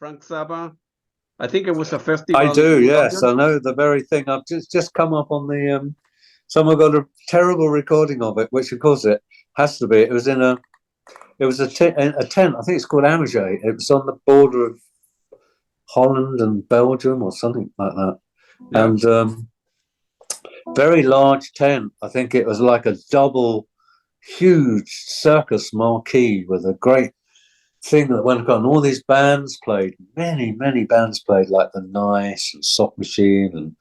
Frank Zappa? I think it was a festival. I do, yes. I know the very thing. I've just come up on the. Someone got a terrible recording of it, which of course it has to be. It was in a. It was a tent. I think it's called Amage. It was on the border of Holland and Belgium or something like that, yeah. And very large tent. I think it was like a double, huge circus marquee with a great thing that went on. All these bands played. Many bands played, like the Nice and Soft Machine, and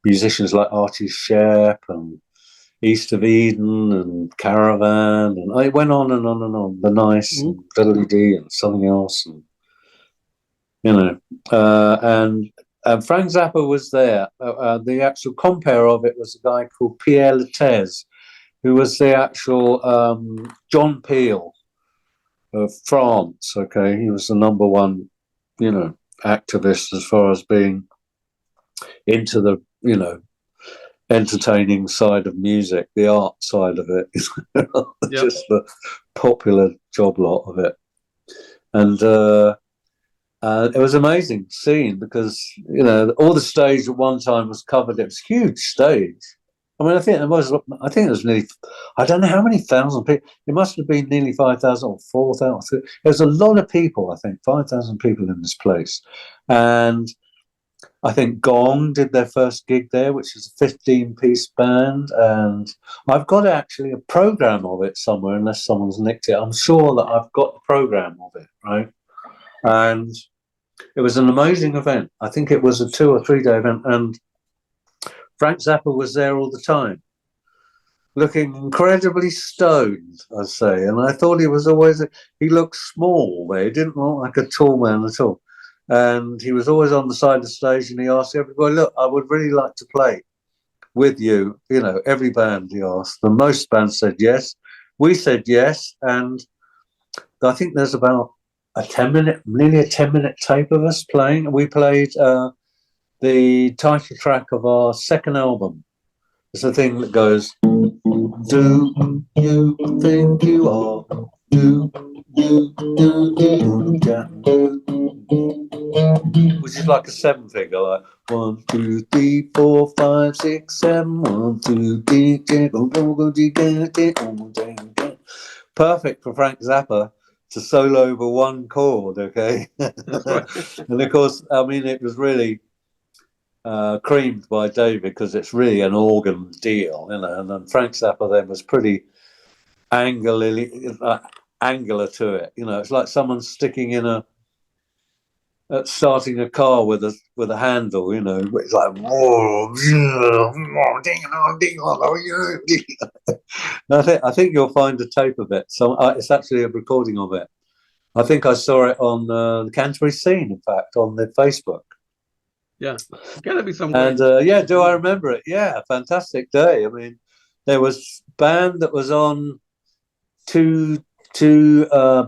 musicians like Artie Sharp and East of Eden and Caravan, and it went on and on and on. The Nice and WD and something else, and and Frank Zappa was there. The actual compere of it was a guy called Pierre Lattez, who was the actual John Peel of France. Okay, he was the number one, activist as far as being into the, entertaining side of music, the art side of it, just the popular job lot of it. And it was amazing seeing, because all the stage at one time was covered. It was a huge stage. I mean, I think it was nearly, I don't know how many thousand people. It must have been nearly 5,000 or 4,000. There's a lot of people. I think 5,000 people in this place, and I think Gong did their first gig there, which is a 15-piece band, and I've got actually a program of it somewhere, unless someone's nicked it. I'm sure that I've got the program of it, right? And it was an amazing event. I think it was a 2 or 3 day event, and Frank Zappa was there all the time, looking incredibly stoned, I'd say. And I thought he looked small there. He didn't look like a tall man at all. And he was always on the side of the stage, and he asked everybody, look, I would really like to play with you. Every band he asked. And most bands said yes. We said yes. And I think there's about nearly a 10-minute tape of us playing. We played the title track of our second album. It's a thing that goes, do you think you are? Do which is like a 7-figure, like 1, 2, 3, 4, 5, 6, 7, 1, 2, 3, perfect for Frank Zappa to solo over one chord, okay? And of course, I mean, it was really creamed by David, because it's really an organ deal, and then Frank Zappa then was pretty angular to it. It's like someone sticking in starting a car with a handle, it's like, I think you'll find a tape of it. So it's actually a recording of it. I think I saw it on the Canterbury scene, in fact, on the Facebook. Yeah, it's gotta be some. And do I remember it? Yeah, fantastic day. I mean, there was band that was on two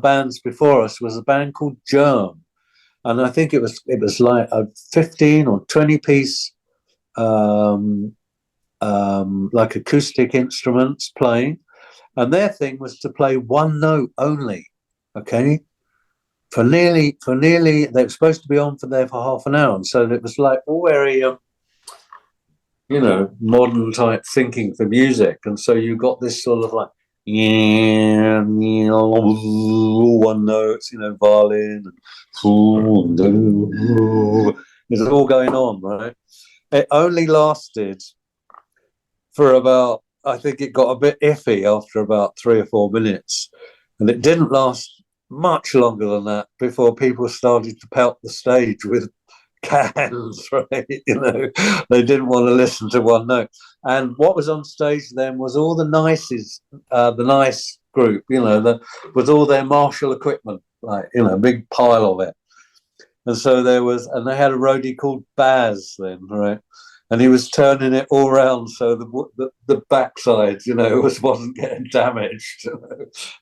bands before us. Was a band called Germ, and I think it was like a 15 or 20-piece like acoustic instruments playing, and their thing was to play one note only. Okay. For nearly, they were supposed to be on for half an hour, and so it was like all very, modern type thinking for music, and so you got this sort of like, one notes, violin, and it's all going on, right? It only lasted for about, I think it got a bit iffy after about 3 or 4 minutes, and it didn't last much longer than that before people started to pelt the stage with cans, right? They didn't want to listen to one note. And what was on stage then was all the Nices, the Nice group, with all their Marshall equipment, like, a big pile of it. And so and they had a roadie called Baz then, right? And he was turning it all around so the backside, wasn't getting damaged.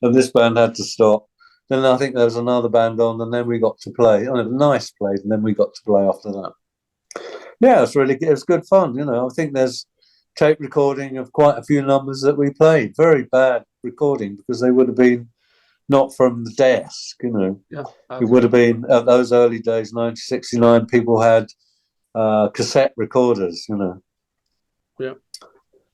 And this band had to stop. Then I think there was another band on, and then we got to play. Nice played, and then we got to play after that. Yeah, it was good fun. I think there's tape recording of quite a few numbers that we played. Very bad recording, because they would have been not from the desk, you know. Yeah, it would have been at those early days, 1969. People had cassette recorders, you know. Yeah.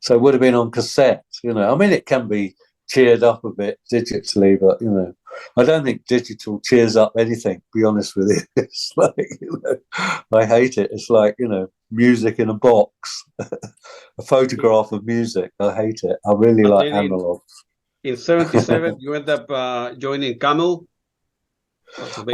So it would have been on cassette, you know. I mean, it can be cheered up a bit digitally, but you know, I don't think digital cheers up anything. To be honest with you, it's like, you know, I hate it. It's like, you know, music in a box, a photograph of music. I hate it. I really like analog. In '77, you end up joining Camel.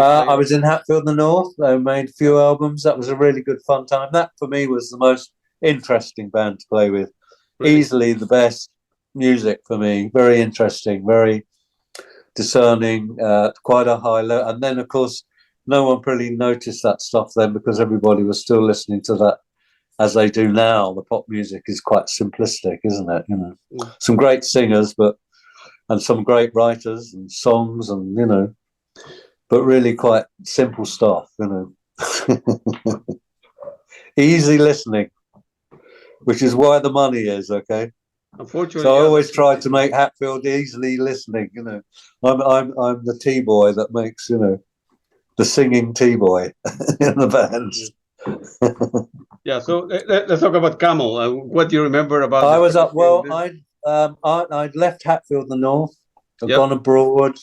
I was in Hatfield in the North. I made a few albums. That was a really good fun time. That for me was the most interesting band to play with. Really? Easily the best music for me. Very interesting, very discerning, quite a high level. And then, of course, no one really noticed that stuff then because everybody was still listening to that as they do now. The pop music is quite simplistic, isn't it? You know, some great singers, and some great writers and songs, and you know, but really quite simple stuff. You know, easy listening, which is why the money is okay. Unfortunately, so I always tried to make Hatfield easily listening. You know, I'm the T-boy that makes, you know, the singing T-boy in the band. Yeah. So let's talk about Camel. What do you remember about? I was up. Well, I'd left Hatfield in the North. I'd gone abroad.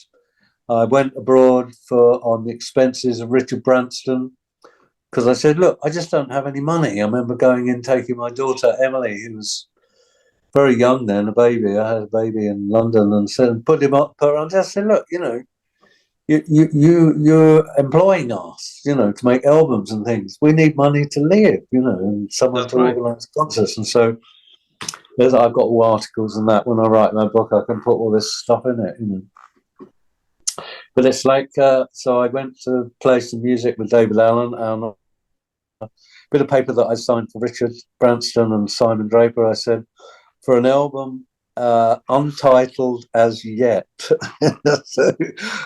I went abroad on the expenses of Richard Branston because I said, look, I just don't have any money. I remember going in, taking my daughter Emily, who was very young then, a baby. I had a baby in London, and said, put her on. I said, look, you know, you're employing us, you know, to make albums and things. We need money to live, you know, and someone to organise concerts. And so I've got all articles and that. When I write my book, I can put all this stuff in it, you know. But it's like, so I went to play some music with David Allen and a bit of paper that I signed for Richard Branston and Simon Draper. I said, for an album untitled as yet. So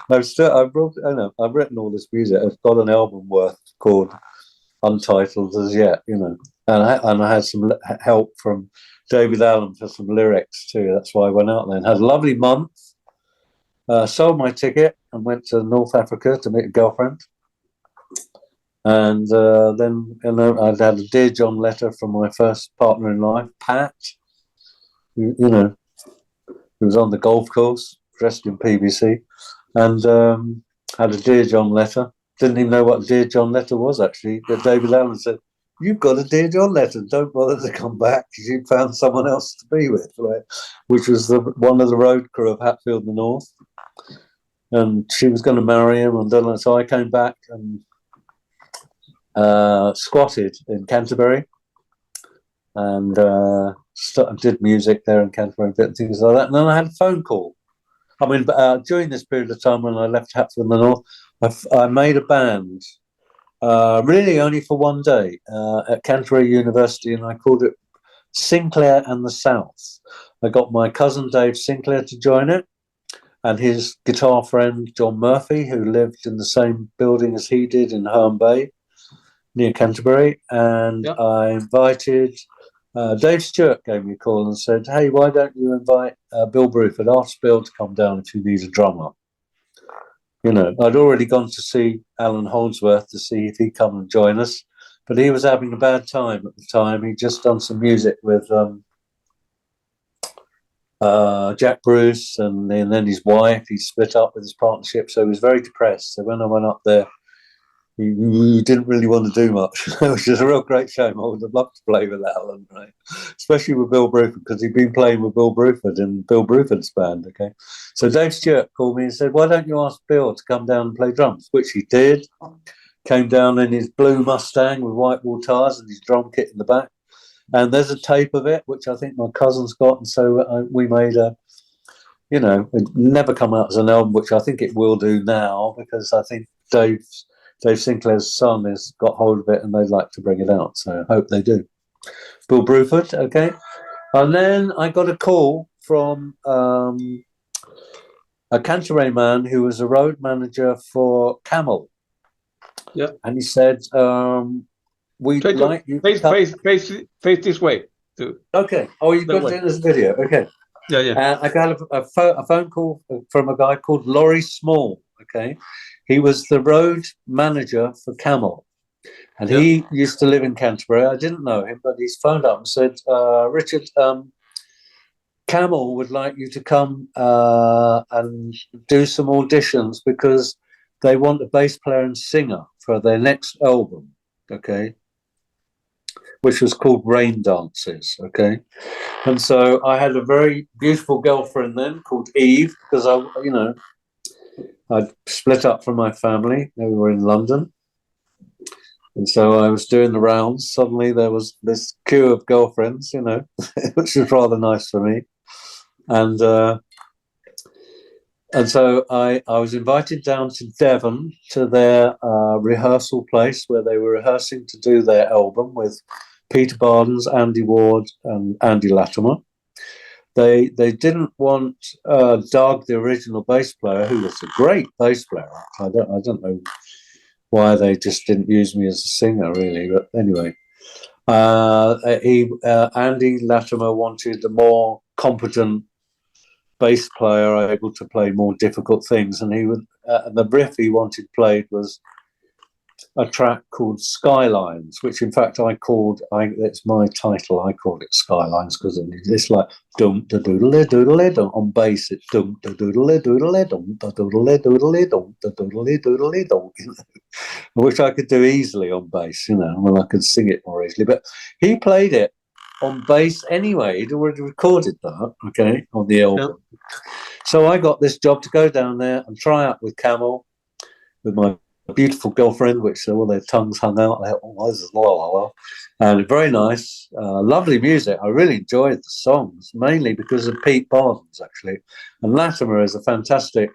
I've written all this music. I've got an album worth called Untitled as Yet, you know. And I had some help from David Allen for some lyrics too. That's why I went out there and had a lovely month. Sold my ticket and went to North Africa to meet a girlfriend. And then, you know, I'd had a Dear John letter from my first partner in life, Pat, you know, who was on the golf course, dressed in PVC, and had a Dear John letter. Didn't even know what a Dear John letter was, actually. But David Allen said, you've got a Dear John letter. Don't bother to come back because you found someone else to be with, right? Which was one of the road crew of Hatfield in the North. And she was going to marry him. And so I came back and squatted in Canterbury and did music there in Canterbury, and things like that. And then I had a phone call. I mean, during this period of time when I left Hatfield in the North, I made a band, really only for one day, at Canterbury University, and I called it Sinclair and the South. I got my cousin Dave Sinclair to join it, and his guitar friend John Murphy, who lived in the same building as he did in Herne Bay, near Canterbury. And I invited Dave Stewart, gave me a call and said, hey, why don't you invite Bill Bruford? Ask Bill to come down if you need a drummer. You know, I'd already gone to see Alan Holdsworth to see if he'd come and join us, but he was having a bad time at the time. He'd just done some music with Jack Bruce, and then his wife. He split up with his partnership, so he was very depressed. So when I went up there, he didn't really want to do much, which is a real great shame. I would have loved to play with Alan, right? Especially with Bill Bruford, because he'd been playing with Bill Bruford in Bill Bruford's band, okay? So Dave Stewart called me and said, why don't you ask Bill to come down and play drums? Which he did. Came down in his blue Mustang with white wall tires and his drum kit in the back. And there's a tape of it, which I think my cousin's got. And so we made you know, it never come out as an album, which I think it will do now, because I think Dave Sinclair's son has got hold of it and they'd like to bring it out. So I hope they do. Bill Bruford, okay. And then I got a call from a Canterbury man who was a road manager for Camel. Yeah. And he said, we'd like you face this way too. Okay. Oh, you've got to do this video. Okay. Yeah, yeah. I got a phone call from a guy called Laurie Small. Okay, he was the road manager for Camel, and he used to live in Canterbury. I didn't know him, but he's phoned up and said, Richard, Camel would like you to come and do some auditions because they want a bass player and singer for their next album, okay, which was called Rain Dances, okay. And so I had a very beautiful girlfriend then called Eve, because I'd split up from my family. We were in London. And so I was doing the rounds. Suddenly there was this queue of girlfriends, which was rather nice for me. And so I was invited down to Devon to their rehearsal place where they were rehearsing to do their album with Peter Bardens, Andy Ward, and Andy Latimer. They didn't want Doug, the original bass player, who was a great bass player. I don't know why they just didn't use me as a singer, really. But anyway, Andy Latimer wanted a more competent bass player able to play more difficult things, and the riff he wanted played was a track called Skylines, which in fact it's my title. I called it Skylines because it's like dum da doodle doodle dum on bass. It's dum da doodle doodle dum da doodle doodle dum da doodle doodle dum, which I could do easily on bass, and I could sing it more easily. But he played it on bass anyway. He'd already recorded that, okay, on the album. Yeah. So I got this job to go down there and try out with Camel with my beautiful girlfriend, which all their tongues hung out. This is and very nice, lovely music. I really enjoyed the songs, mainly because of Pete Bardens, actually. And Latimer is a fantastic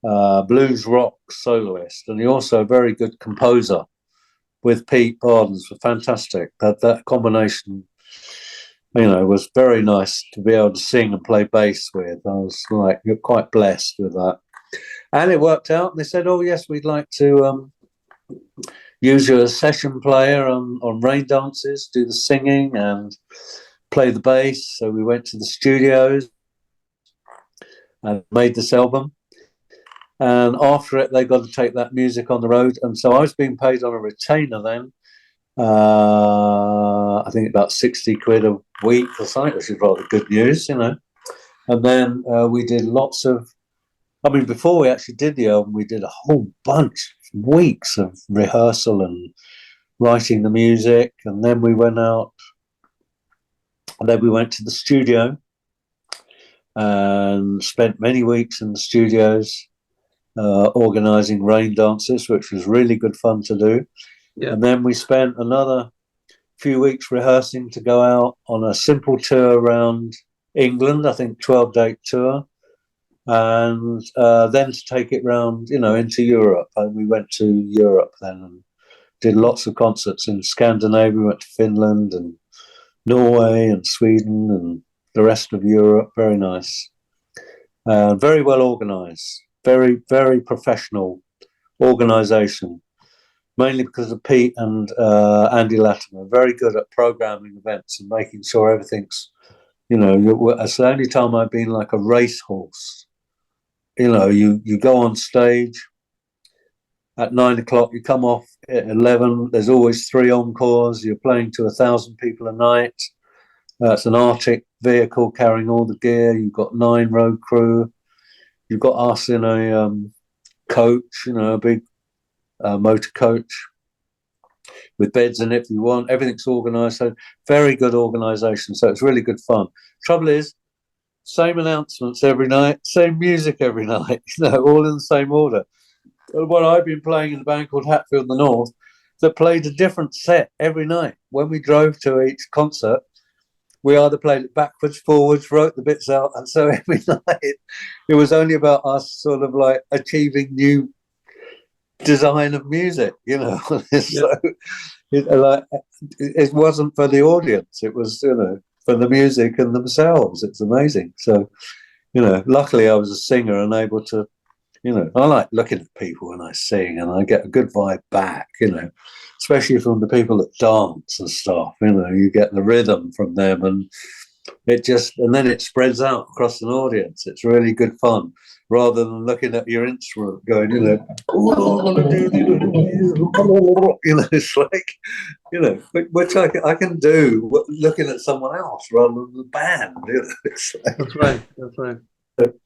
blues rock soloist, and he's also a very good composer. With Pete Bardens, were fantastic. That combination, was very nice to be able to sing and play bass with. I was quite blessed with that. And it worked out. And they said, "Oh yes, we'd like to use you as session player on Rain Dances, do the singing and play the bass." So we went to the studios and made this album. And after it, they got to take that music on the road. And so I was being paid on a retainer then. I think about 60 quid a week or something, which is rather good news, And then we did lots of. Before we actually did the album, we did a whole bunch, weeks of rehearsal and writing the music. And then we went out, and then we went to the studio and spent many weeks in the studios organising Rain Dances, which was really good fun to do. Yeah. And then we spent another few weeks rehearsing to go out on a simple tour around England, I think 12-date tour. And then to take it round, into Europe. And we went to Europe then and did lots of concerts in Scandinavia. We went to Finland and Norway and Sweden and the rest of Europe. Very nice. Very well organised. Very, very professional organisation. Mainly because of Pete and Andy Latimer. Very good at programming events and making sure everything's, it's the only time I've been like a racehorse. You go on stage at 9 o'clock, you come off at 11. There's always 3 encores. You're playing to 1,000 people a night. It's an Arctic vehicle carrying all the gear. You've got 9 road crew. You've got us in a coach, a big motor coach with beds in it if you want. Everything's organised. So very good organisation. So it's really good fun. Trouble is, same announcements every night, same music every night, all in the same order. What I've been playing in a band called Hatfield in the North that played a different set every night. When we drove to each concert, we either played it backwards, forwards, wrote the bits out, and so every night it was only about us sort of like achieving new design of music, So it wasn't for the audience, it was, for the music and themselves. It's amazing. So, luckily I was a singer and able to, I like looking at people when I sing and I get a good vibe back, especially from the people that dance and stuff, you get the rhythm from them. And and then it spreads out across an audience. It's really good fun, rather than looking at your instrument going, it's like, which I can do looking at someone else rather than the band. It's like, that's right.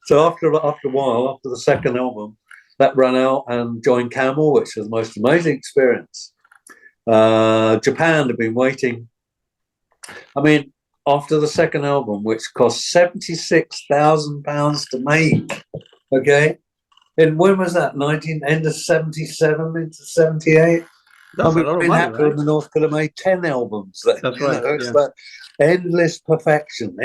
So after a while, after the second album, that ran out and joined Camel, which was the most amazing experience. Japan had been waiting. I mean, after the second album, which cost £76,000 to make, okay? And when was that? End of 77 into 78? That's a lot of money, Hatfield right? and North could have made 10 albums then. That's right. It's like endless perfection.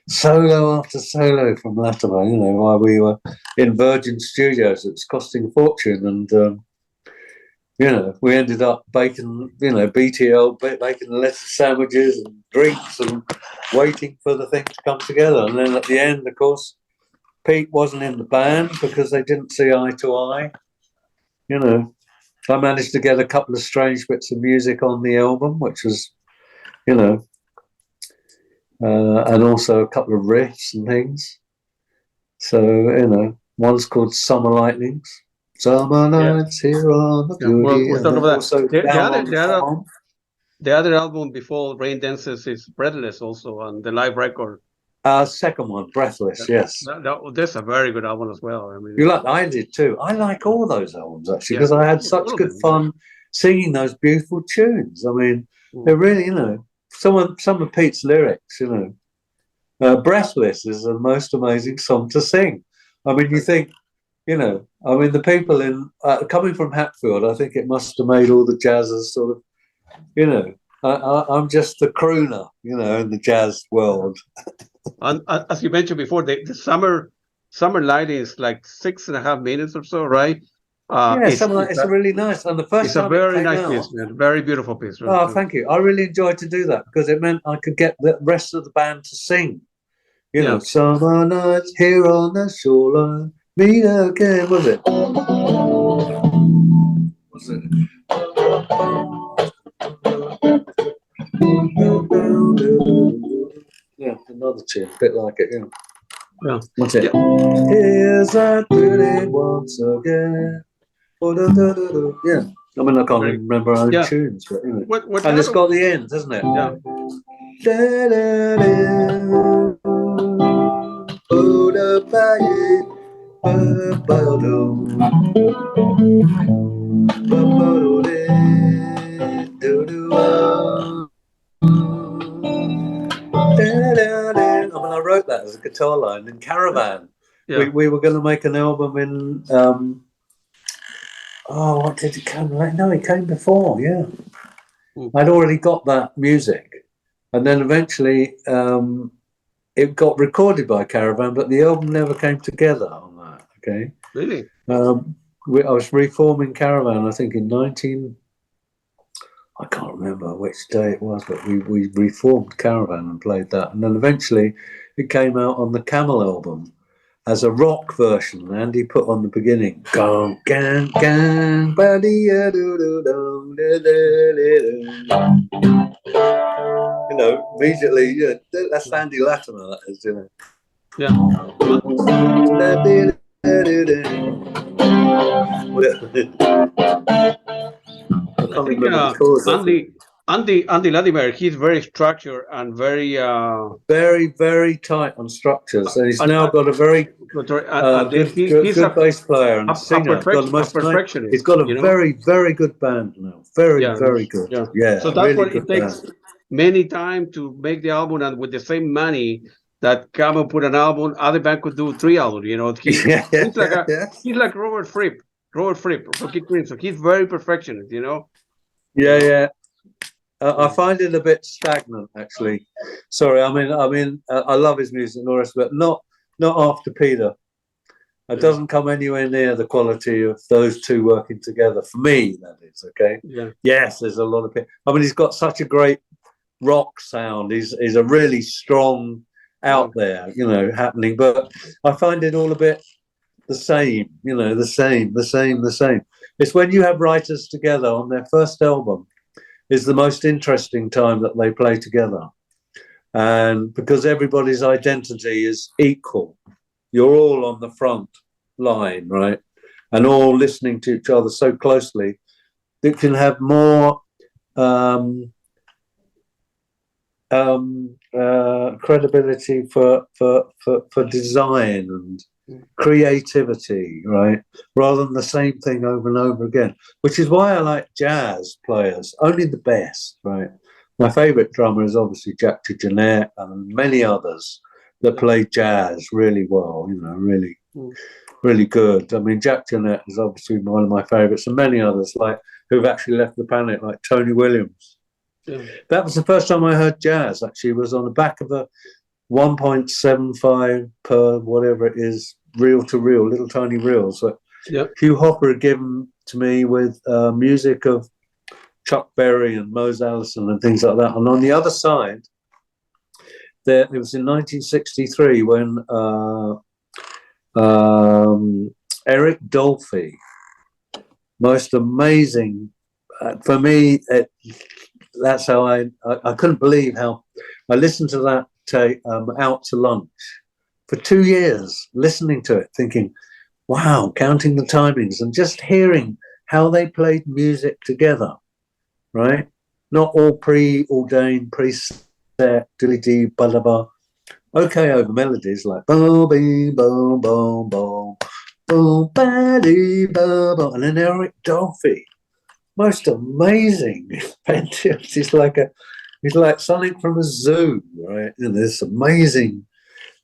Solo after solo from Latimer, while we were in Virgin Studios. It was costing a fortune, and we ended up baking, BTL, baking lettuce sandwiches and drinks and waiting for the thing to come together. And then at the end, of course, Pete wasn't in the band because they didn't see eye to eye. I managed to get a couple of strange bits of music on the album, which was, and also a couple of riffs and things. So, one's called Summer Lightnings. Summer nights here on the beauty. We'll talk about that. The other album before Rain Dances is Breathless, also on the live record. Second one, Breathless, yes. That's a very good album as well. I mean, I did too. I like all those albums actually, because I had such good fun singing those beautiful tunes. I mean, they're really, some of Pete's lyrics, Breathless is the most amazing song to sing. I mean, you think, the people coming from Hatfield, I think it must have made all the jazzers sort of, I'm just the crooner, in the jazz world. And as you mentioned before, the summer lighting is like 6.5 minutes or so, right? It's really nice. And the first it's a very nice piece, man. Very beautiful piece. Right? Thank you. I really enjoyed to do that because it meant I could get the rest of the band to sing. Summer nights here on the shoreline, meet again. Was it? Yeah, another tune, a bit like it, Yeah. What's it? Here's that pretty once again. Yeah. I mean, I can't remember our own tunes, but and it's got the end, hasn't it? Yeah. I wrote that as a guitar line in Caravan. Yeah. We were going to make an album in what did it come like? No, it came before, yeah. I'd already got that music. And then eventually it got recorded by Caravan, but the album never came together on that, okay? Really? I was reforming Caravan, I think in I can't remember which day it was, but we reformed Caravan and played that. And then eventually it came out on the Camel album as a rock version. Andy put on the beginning, gang, gang, gang, immediately, that's Andy Latimer, that is, Yeah. I think Andy Latimer, he's very structured and very very tight on structures, and he's now got a very good bass player and singer. Perfectionist. He's got a very good band now. Very good. Yeah. So that's really what it takes many time to make the album, and with the same money that Camel put an album, other band could do 3 albums. He's like Robert Fripp from Kid Cream. So he's very perfectionist. Yeah. I find it a bit stagnant, actually. Sorry, I mean, I love his music and all the rest, but not after Peter. It doesn't come anywhere near the quality of those two working together. For me, that is, okay? Yeah. Yes, there's a lot of people. I mean, he's got such a great rock sound. He's a really strong out there, happening. But I find it all a bit the same, the same. It's when you have writers together on their first album is the most interesting time that they play together. And because everybody's identity is equal, you're all on the front line, right? And all listening to each other so closely, it can have more credibility for design and creativity, right? Rather than the same thing over and over again, which is why I like jazz players, only the best, right? My favorite drummer is obviously Jack DeJohnette and many others that play jazz really well, you know, really good. I mean, Jack DeJohnette is obviously one of my favorites, and many others like who've actually left the planet, like Tony Williams. Yeah. That was the first time I heard jazz, actually. It was on the back of a 1.75 per whatever it is, reel-to-reel, little tiny reels that Hugh Hopper had given to me with music of Chuck Berry and Mose Allison and things like that. And on the other side, it was in 1963 when Eric Dolphy, most amazing, for me, that's how I couldn't believe how I listened to that tape, Out to Lunch, for 2 years, listening to it, thinking, wow, counting the timings and just hearing how they played music together, right? Not all preordained, preset, dilly-dee, ba-da-ba. Okay, over melodies like boom, boom, boom, boom, boom, boom, ba-dee, boom, boom, and then Eric Dolphy, most amazing. He's like something from a zoo, right? And it's amazing.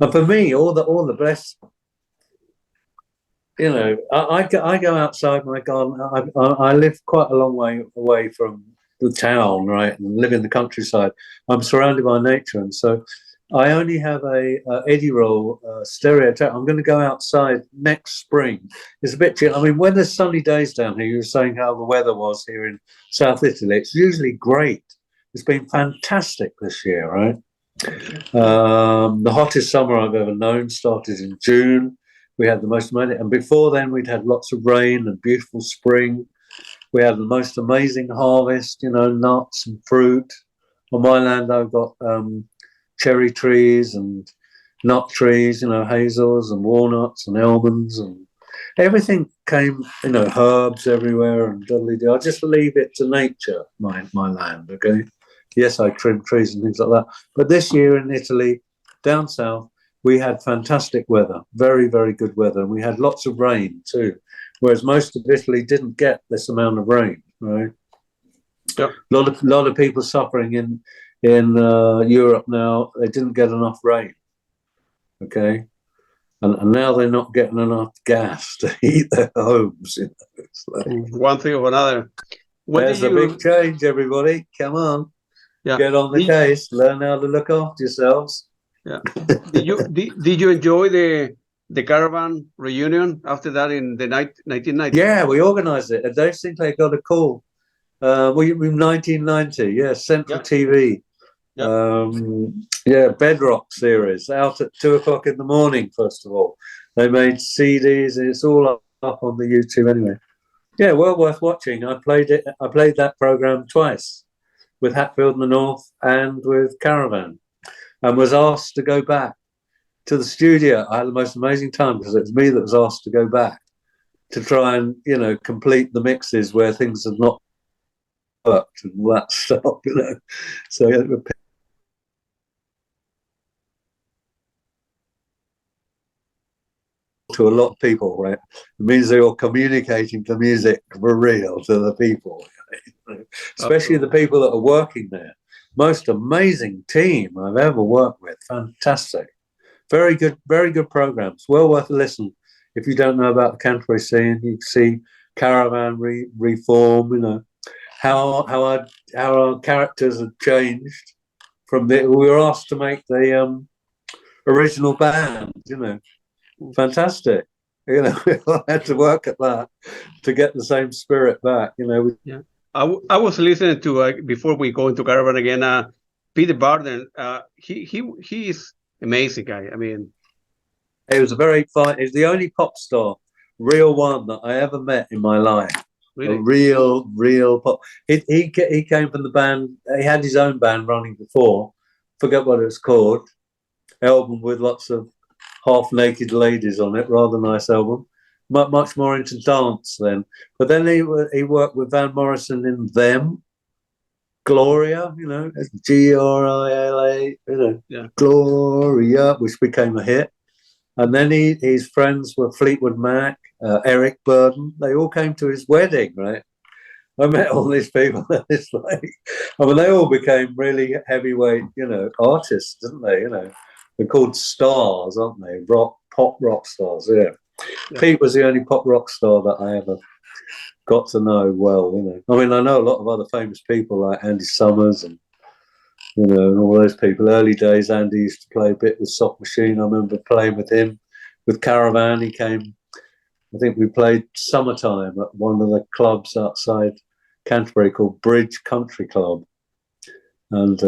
And for me, all the best, you know, I go outside my garden. I live quite a long way away from the town, right, and live in the countryside. I'm surrounded by nature, and so I only have a Eddie Roll stereo tape. I'm going to go outside next spring. It's a bit chill. I mean, when there's sunny days down here, you were saying how the weather was here in South Italy. It's usually great. It's been fantastic this year, right? The hottest summer I've ever known started in June. We had the most amazing, and before then we'd had lots of rain and beautiful spring. We had the most amazing harvest, you know, nuts and fruit. On my land, I've got cherry trees and nut trees, you know, hazels and walnuts and almonds and everything came, you know, herbs everywhere and diddly-dee. I just leave it to nature, my land, okay? Yes, I trim trees and things like that. But this year in Italy, down south, we had fantastic weather, very, very good weather. And we had lots of rain too, whereas most of Italy didn't get this amount of rain, right? Yep. A lot of people suffering in Europe now. They didn't get enough rain, okay? And now they're not getting enough gas to heat their homes. You know? It's like, one thing or another. There's a big change, everybody. Come on. Yeah. Get on the case. Learn how to look after yourselves. Yeah. Did you enjoy the Caravan reunion after that in the 1990? Yeah, we organised it. Dave Sinclair got a call. We 1990. Yeah, Central TV. Yep. Bedrock series out at 2:00 in the morning. First of all, they made CDs, and it's all up on the YouTube anyway. Yeah, well worth watching. I played that program twice with Hatfield in the North and with Caravan, and was asked to go back to the studio. I had the most amazing time because it was me that was asked to go back to try and, you know, complete the mixes where things had not worked and all that stuff, you know. So yeah, to a lot of people, right? It means they are communicating the music for real to the people, especially the people that are working there. Most amazing team I've ever worked with. Fantastic. Very good programs. Well worth a listen. If you don't know about the Canterbury scene, you can see Caravan reform, you know, how our characters have changed from we were asked to make the original band, you know. Fantastic. You know, I had to work at that to get the same spirit back, you know. Yeah. I was listening to before we go into Caravan again. Peter Barden. He is amazing guy. I mean, he was a very fine. He's the only pop star, real one, that I ever met in my life. Really? A real pop. He came from the band. He had his own band running before. Forget what it was called. Album with lots of half-naked ladies on it. Rather nice album. Much more into dance then. But then he worked with Van Morrison in Them. Gloria, you know, Grila, you know, Yeah. Gloria, which became a hit. And then his friends were Fleetwood Mac, Eric Burden. They all came to his wedding, right? I met all these people. It's like, I mean, they all became really heavyweight, you know, artists, didn't they? You know, they're called stars, aren't they? Pop rock stars. Yeah. Pete was the only pop rock star that I ever got to know well. You know, I mean, I know a lot of other famous people like Andy Summers and, you know, and all those people. Early days, Andy used to play a bit with Soft Machine. I remember playing with him, with Caravan. He came, I think we played Summertime at one of the clubs outside Canterbury called Bridge Country Club. And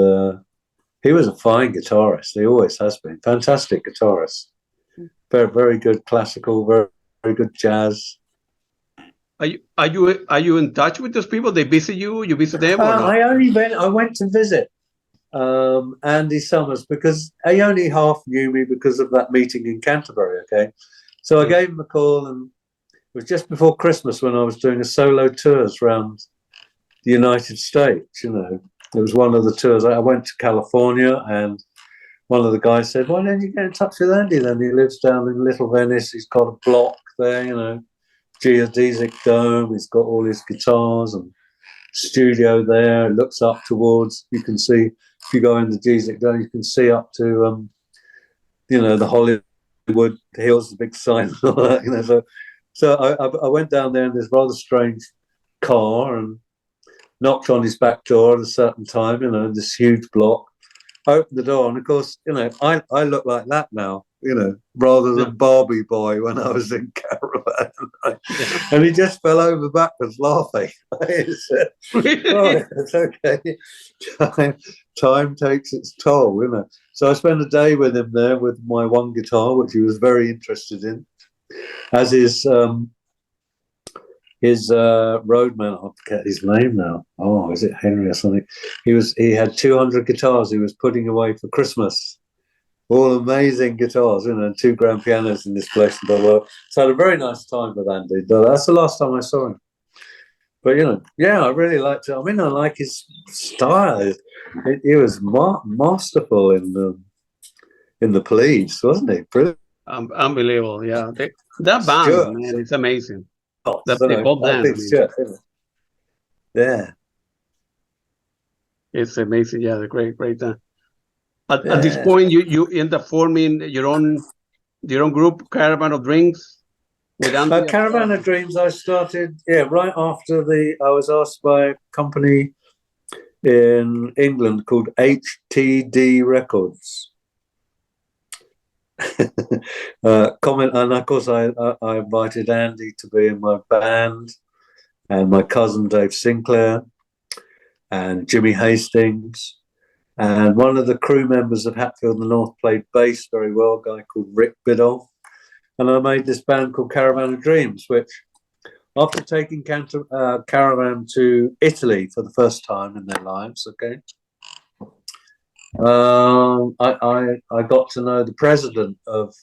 he was a fine guitarist. He always has been. Fantastic guitarist. Very, very good classical, very, very good jazz. Are you in touch with those people? They visit you? You visit them? Or not? I went to visit Andy Summers because he only half knew me because of that meeting in Canterbury. Okay, so I gave him a call, and it was just before Christmas when I was doing a solo tours around the United States. You know, it was one of the tours. I went to California, and one of the guys said, "Why don't you get in touch with Andy? Then he lives down in Little Venice. He's got a block there, you know, geodesic dome. He's got all his guitars and studio there. It looks up towards. You can see if you go in the geodesic dome, you can see up to, you know, the Hollywood Hills, the big sign, and all that, you know. So I went down there in this rather strange car and knocked on his back door at a certain time. You know, this huge block. Opened the door, and of course, you know, I look like that now, you know, rather than Barbie boy when I was in Caravan. And he just fell over backwards laughing. He said, "Oh, it's okay. Time takes its toll, you know." So I spent a day with him there with my one guitar, which he was very interested in, as his roadman, I forget his name now. Oh, is it Henry or something? He had 200 guitars he was putting away for Christmas. All amazing guitars, you know, and 2 grand pianos in this place. So I had a very nice time with Andy. But that's the last time I saw him. But, you know, yeah, I really liked it. I mean, I like his style. He was masterful in the Police, wasn't he? Brilliant. Unbelievable, yeah. That band, sure. Man, it's amazing. Yeah, it's amazing. Yeah, the great time. At this point, you end up forming your own group, Caravan of Dreams. Caravan of Dreams, I started right after I was asked by a company in England called HTD Records. And of course I invited Andy to be in my band, and my cousin Dave Sinclair, and Jimmy Hastings, and one of the crew members of Hatfield and the North played bass very well, a guy called Rick Biddulph. And I made this band called Caravan of Dreams, which, after taking Caravan to Italy for the first time in their lives, I got to know the president of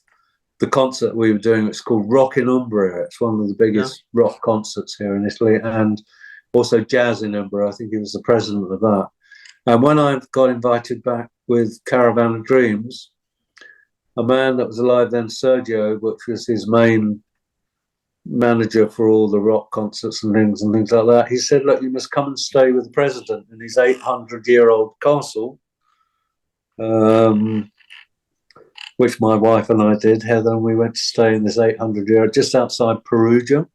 the concert we were doing. It's called Rock in Umbria. It's one of the biggest rock concerts here in Italy, and also Jazz in Umbria. I think he was the president of that. And when I got invited back with Caravan of Dreams, a man that was alive then, Sergio, which was his main manager for all the rock concerts and things like that, he said, "Look, you must come and stay with the president in his 800-year-old castle," which my wife and I did, Heather, and we went to stay in this 800-year, just outside Perugia,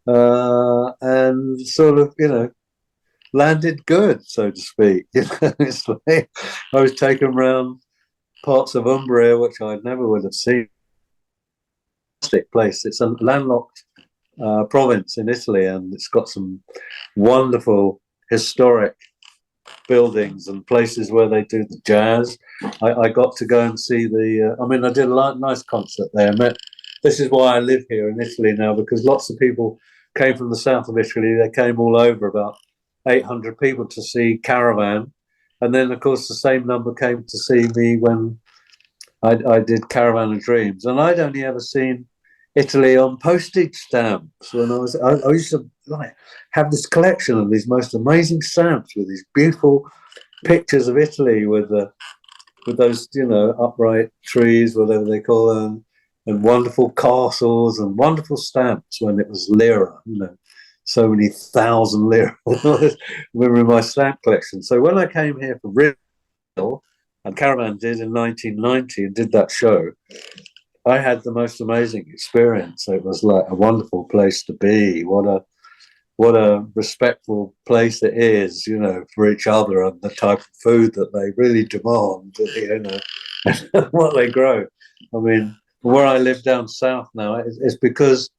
and sort of, you know, landed good, so to speak. You know, it's like I was taken around parts of Umbria which I never would have seen. Fantastic place. It's a landlocked province in Italy, and it's got some wonderful historic buildings and places where they do the jazz. I got to go and see I did a nice concert there. This is why I live here in Italy now, because lots of people came from the south of Italy. They came all over, about 800 people to see Caravan. And then, of course, the same number came to see me when I did Caravan of Dreams. And I'd only ever seen Italy on postage stamps when I used to have this collection of these most amazing stamps with these beautiful pictures of Italy with those, upright trees, whatever they call them, and wonderful castles and wonderful stamps when it was lira, so many thousand lira. Remember in my stamp collection. So when I came here for real, and Caravan did in 1990 and did that show, I had the most amazing experience. It was like a wonderful place to be. What a respectful place it is, for each other and the type of food that they really demand, what they grow. I mean, where I live down south now, it's because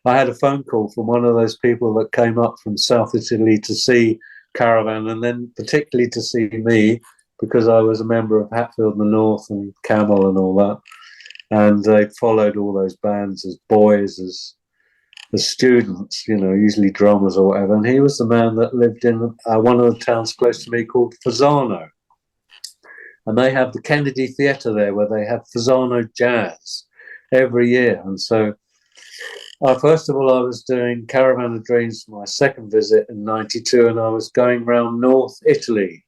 I had a phone call from one of those people that came up from South Italy to see Caravan, and then particularly to see me, because I was a member of Hatfield in the North and Camel and all that. And they followed all those bands as boys, as students, usually drummers or whatever. And he was the man that lived in one of the towns close to me called Fano. And they have the Kennedy Theatre there, where they have Fano jazz every year. And so, first of all, I was doing Caravan of Dreams for my second visit in 92, and I was going around North Italy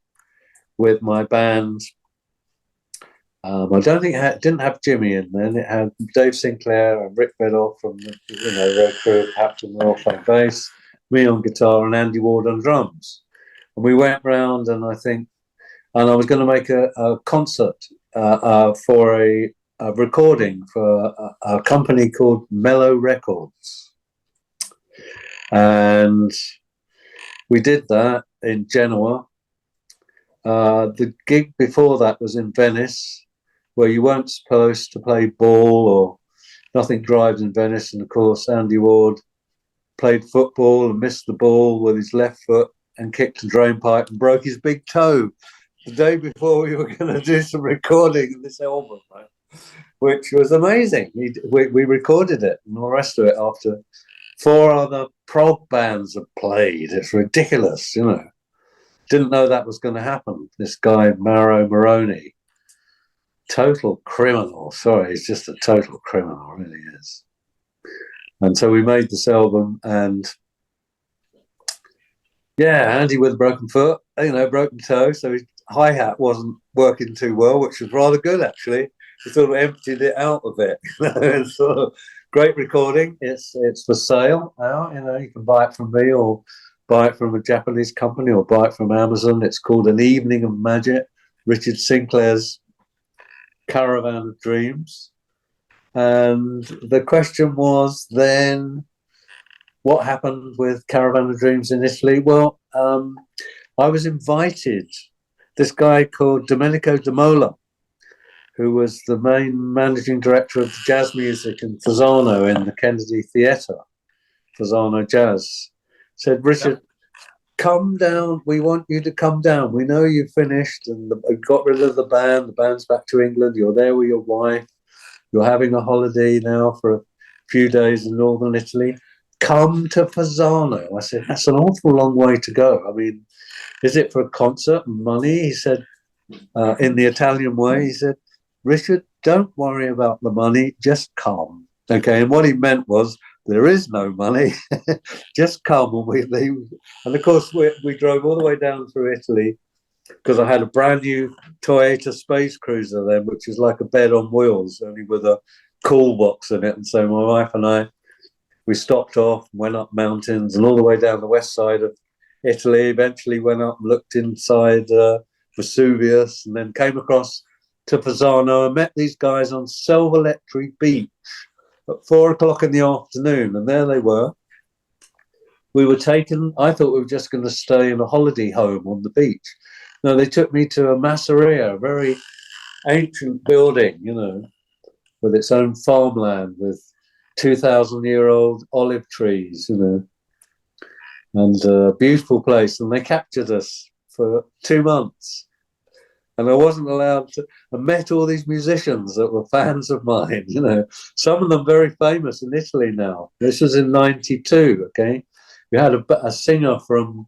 with my band. I don't think it didn't have Jimmy in then. It had Dave Sinclair and Rick Bedoff from the Red Crew, Hatfield on bass, me on guitar, and Andy Ward on drums. And we went round, and I was going to make a concert for a recording for a company called Mellow Records, and we did that in Genoa. The gig before that was in Venice, where you weren't supposed to play ball or nothing drives in Venice. And of course, Andy Ward played football and missed the ball with his left foot and kicked a drain pipe and broke his big toe the day before we were going to do some recording of this album, right? Which was amazing. We recorded it and all the rest of it after 4 other prog bands had played. It's ridiculous, Didn't know that was going to happen. This guy, Mauro Moroni, total criminal. Sorry, he's just a total criminal, really is. And so we made this album, and Andy with a broken foot, broken toe, so his hi-hat wasn't working too well, which was rather good, actually. He sort of emptied it out a bit. It's sort of great recording. It's for sale now. You can buy it from me or buy it from a Japanese company or buy it from Amazon. It's called An Evening of Magic, Richard Sinclair's Caravan of Dreams. And the question was then, what happened with Caravan of Dreams in Italy? Well, I was invited. This guy called Domenico De Mola, who was the main managing director of the jazz music in Fano in the Kennedy Theatre, Fano Jazz, said, Richard, come down. We want you to come down. We know you finished and got rid of the band. The band's back to England. You're there with your wife. You're having a holiday now for a few days in northern Italy. Come to Fano. I said, that's an awful long way to go. I mean, is it for a concert and money? He said, in the Italian way, he said, Richard, don't worry about the money. Just come. Okay. And what he meant was, there is no money. Just come and we leave. And of course, we drove all the way down through Italy because I had a brand new Toyota Space Cruiser then, which is like a bed on wheels, only with a cool box in it. And so my wife and we stopped off and went up mountains and all the way down the west side of Italy. Eventually went up and looked inside Vesuvius, and then came across to Fano and met these guys on Selvaletri Beach at 4 o'clock in the afternoon, and there they were. We were taken. I thought we were just going to stay in a holiday home on the beach. No, they took me to a masseria, a very ancient building, with its own farmland, with 2,000-year-old olive trees, and a beautiful place. And they captured us for 2 months. and I wasn't allowed to. I met all these musicians that were fans of mine, you know, some of them very famous in Italy now. This was in '92, okay? We had a singer from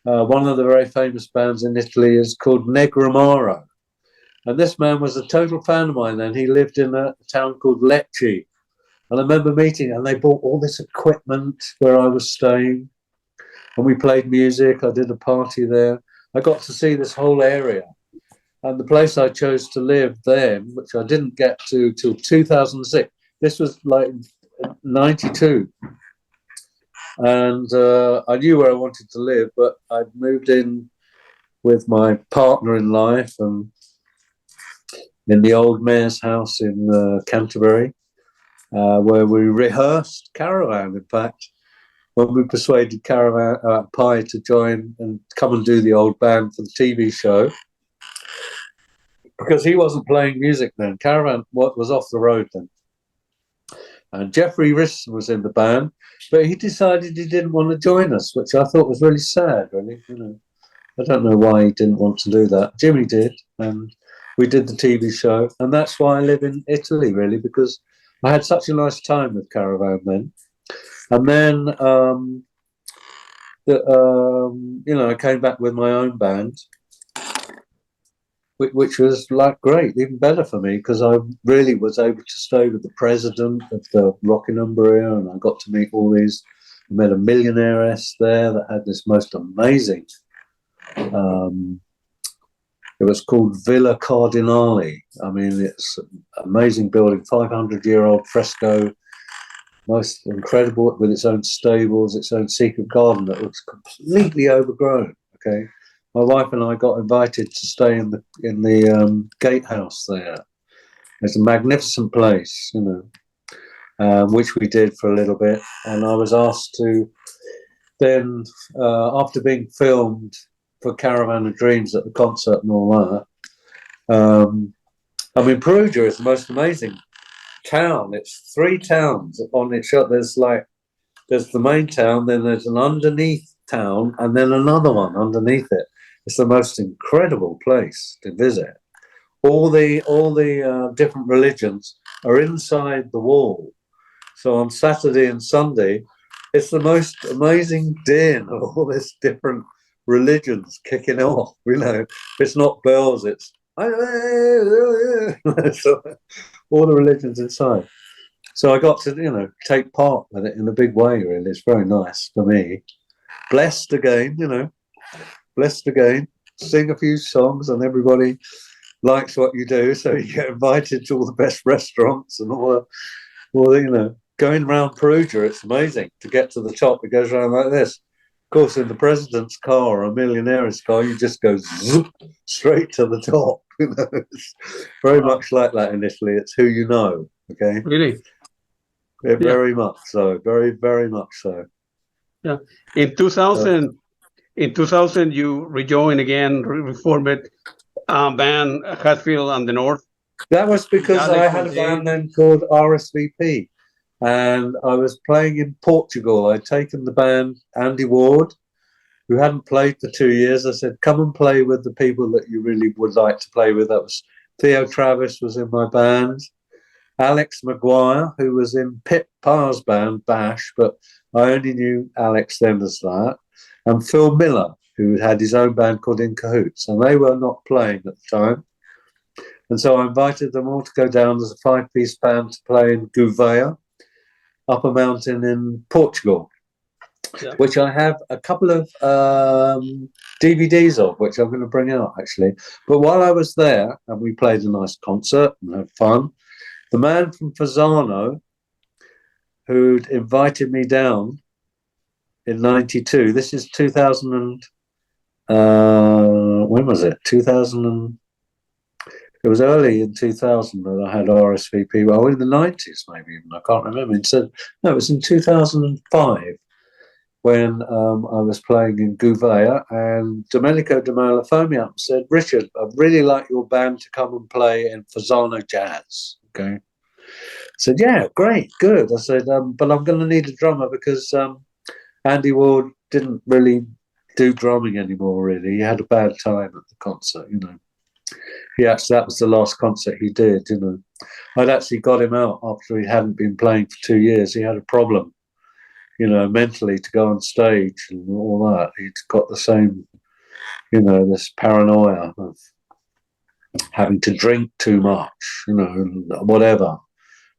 one of the very famous bands in Italy is called Negramaro. And this man was a total fan of mine then. He lived in a town called Lecce. And I remember meeting, and they bought all this equipment where I was staying. And we played music. I did a party there. I got to see this whole area. And the place I chose to live then, which I didn't get to till 2006, this was like 92. And I knew where I wanted to live, but I'd moved in with my partner in life and in the old mayor's house in Canterbury, where we rehearsed Caravan. In fact, when we persuaded Pye to join and come and do the old band for the TV show, because he wasn't playing music then. Caravan was off the road then. And Jeffrey Risson was in the band, but he decided he didn't want to join us, which I thought was really sad, really. You know, I don't know why he didn't want to do that. Jimmy did, and we did the TV show. And that's why I live in Italy, really, because I had such a nice time with Caravan then. And then, you know, I came back with my own band, which was like great, even better for me, because I really was able to stay with the president of the Rocking Umbria, and I got to meet all these. I met a millionairess there that had this most amazing. It was called Villa Cardinale. I mean, it's an amazing building, 500-year-old fresco, most incredible, with its own stables, its own secret garden that was completely overgrown. Okay. My wife and I got invited to stay in the gatehouse there. It's a magnificent place, you know, which we did for a little bit. And I was asked to then, after being filmed for Caravan of Dreams at the concert and all that, I mean, Perugia is the most amazing town. It's 3 towns on its shot. There's the main town, then there's an underneath town, and then another one underneath it. It's the most incredible place to visit. All the different religions are inside the wall. So on Saturday and Sunday, it's the most amazing din of all these different religions kicking off. You know, it's not bells, it's so all the religions inside. So I got to, you know, take part with it in a big way, really. It's very nice for me. Blessed again, you know. Blessed again, sing a few songs, and everybody likes what you do, so you get invited to all the best restaurants and all you know, going around Perugia. It's amazing to get to the top. It goes around like this. Of course, in the president's car or a millionaire's car, you just go zoop, straight to the top. You know, it's very much like that in Italy. It's who you know. Okay, really, yeah, very much so. Very, very much so. Yeah, in 2000. In 2000, you rejoined again, reformed band Hatfield and the North. That was because I had a band then called RSVP, and I was playing in Portugal. I'd taken the band Andy Ward, who hadn't played for 2 years. I said, come and play with the people that you really would like to play with. That was Theo Travis was in my band, Alex Maguire, who was in Pip Parr's band, Bash, but I only knew Alex then as that. And Phil Miller, who had his own band called In Cahoots, and they were not playing at the time. And so I invited them all to go down as a 5-piece band to play in Gouveia, up a mountain in Portugal, which I have a couple of DVDs of, which I'm going to bring out, actually. But while I was there, and we played a nice concert and had fun, the man from Fasano, who'd invited me down in 92. This is 2000 and when was it? 2000 and it was early in 2000 that I had RSVP. Well, in the 90s maybe even. I can't remember. He said no, it was in 2005 when I was playing in Gouveia, and Domenico De Mola phoned me up and said, Richard, I'd really like your band to come and play in Fasano Jazz. Okay. I said, yeah, great, good. I said, but I'm going to need a drummer because Andy Ward didn't really do drumming anymore, really. He had a bad time at the concert, you know. that was the last concert he did. You know, I'd actually got him out after he hadn't been playing for 2 years. He had a problem, you know, mentally to go on stage and all that. He'd got the same, you know, this paranoia of having to drink too much, you know, and whatever,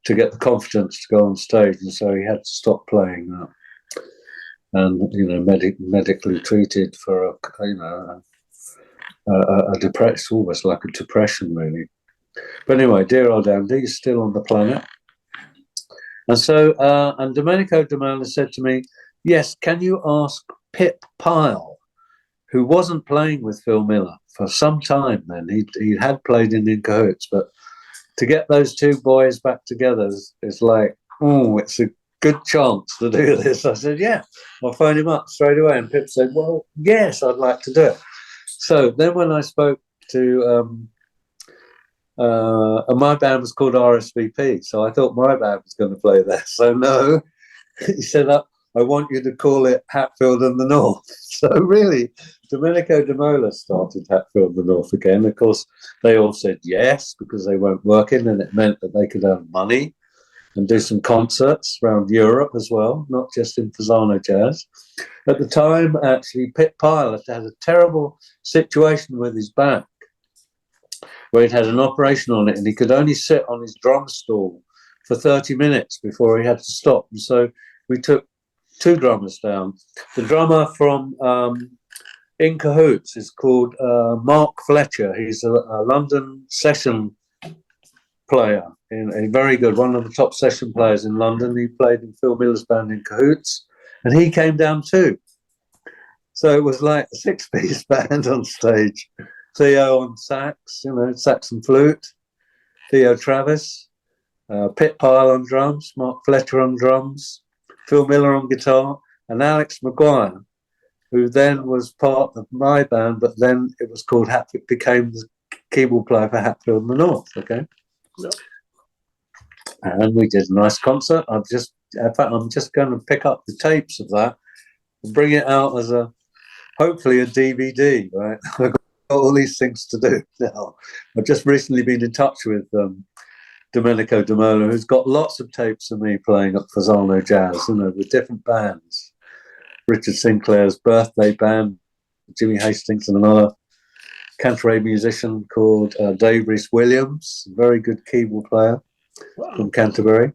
to get the confidence to go on stage. And so he had to stop playing that. And, you know, medically treated for a depression, almost like a depression, really. But anyway, dear old Andy is still on the planet. And so, and Domenico De Mola said to me, yes, can you ask Pip Pyle, who wasn't playing with Phil Miller for some time then. He had played in Cahoots, but to get those two boys back together is like, oh, it's a good chance to do this. I said, yeah, I'll phone him up straight away. And Pip said, well, yes, I'd like to do it. So then when I spoke to, my band was called RSVP, so I thought my band was going to play there. So no, he said, I want you to call it Hatfield and the North. So really, Domenico De Mola started Hatfield and the North again. Of course, they all said yes, because they weren't working, and it meant that they could earn money and do some concerts around Europe as well, not just in Fasano Jazz. At the time, actually, Pip Pyle had a terrible situation with his back, where he'd had an operation on it, and he could only sit on his drum stool for 30 minutes before he had to stop. And so we took two drummers down. The drummer from In Cahoots is called Mark Fletcher. He's a London session player, a very good, one of the top session players in London. He played in Phil Miller's band In Cahoots, and he came down too. So it was like a six-piece band on stage. Theo on sax, you know, sax and flute, Theo Travis, Pip Pyle on drums, Mark Fletcher on drums, Phil Miller on guitar, and Alex Maguire, who then was part of my band, but then it was called Hatfield, became the keyboard player for Hatfield and the North, okay? Yeah. And we did a nice concert. In fact, I'm just going to pick up the tapes of that and bring it out as hopefully a DVD, right? I've got all these things to do now. I've just recently been in touch with Domenico De Mola, who's got lots of tapes of me playing at Fasano Jazz, you know, with different bands. Richard Sinclair's birthday band, Jimmy Hastings, and another Canterbury musician called Dave Rees-Williams, a very good keyboard player from Canterbury,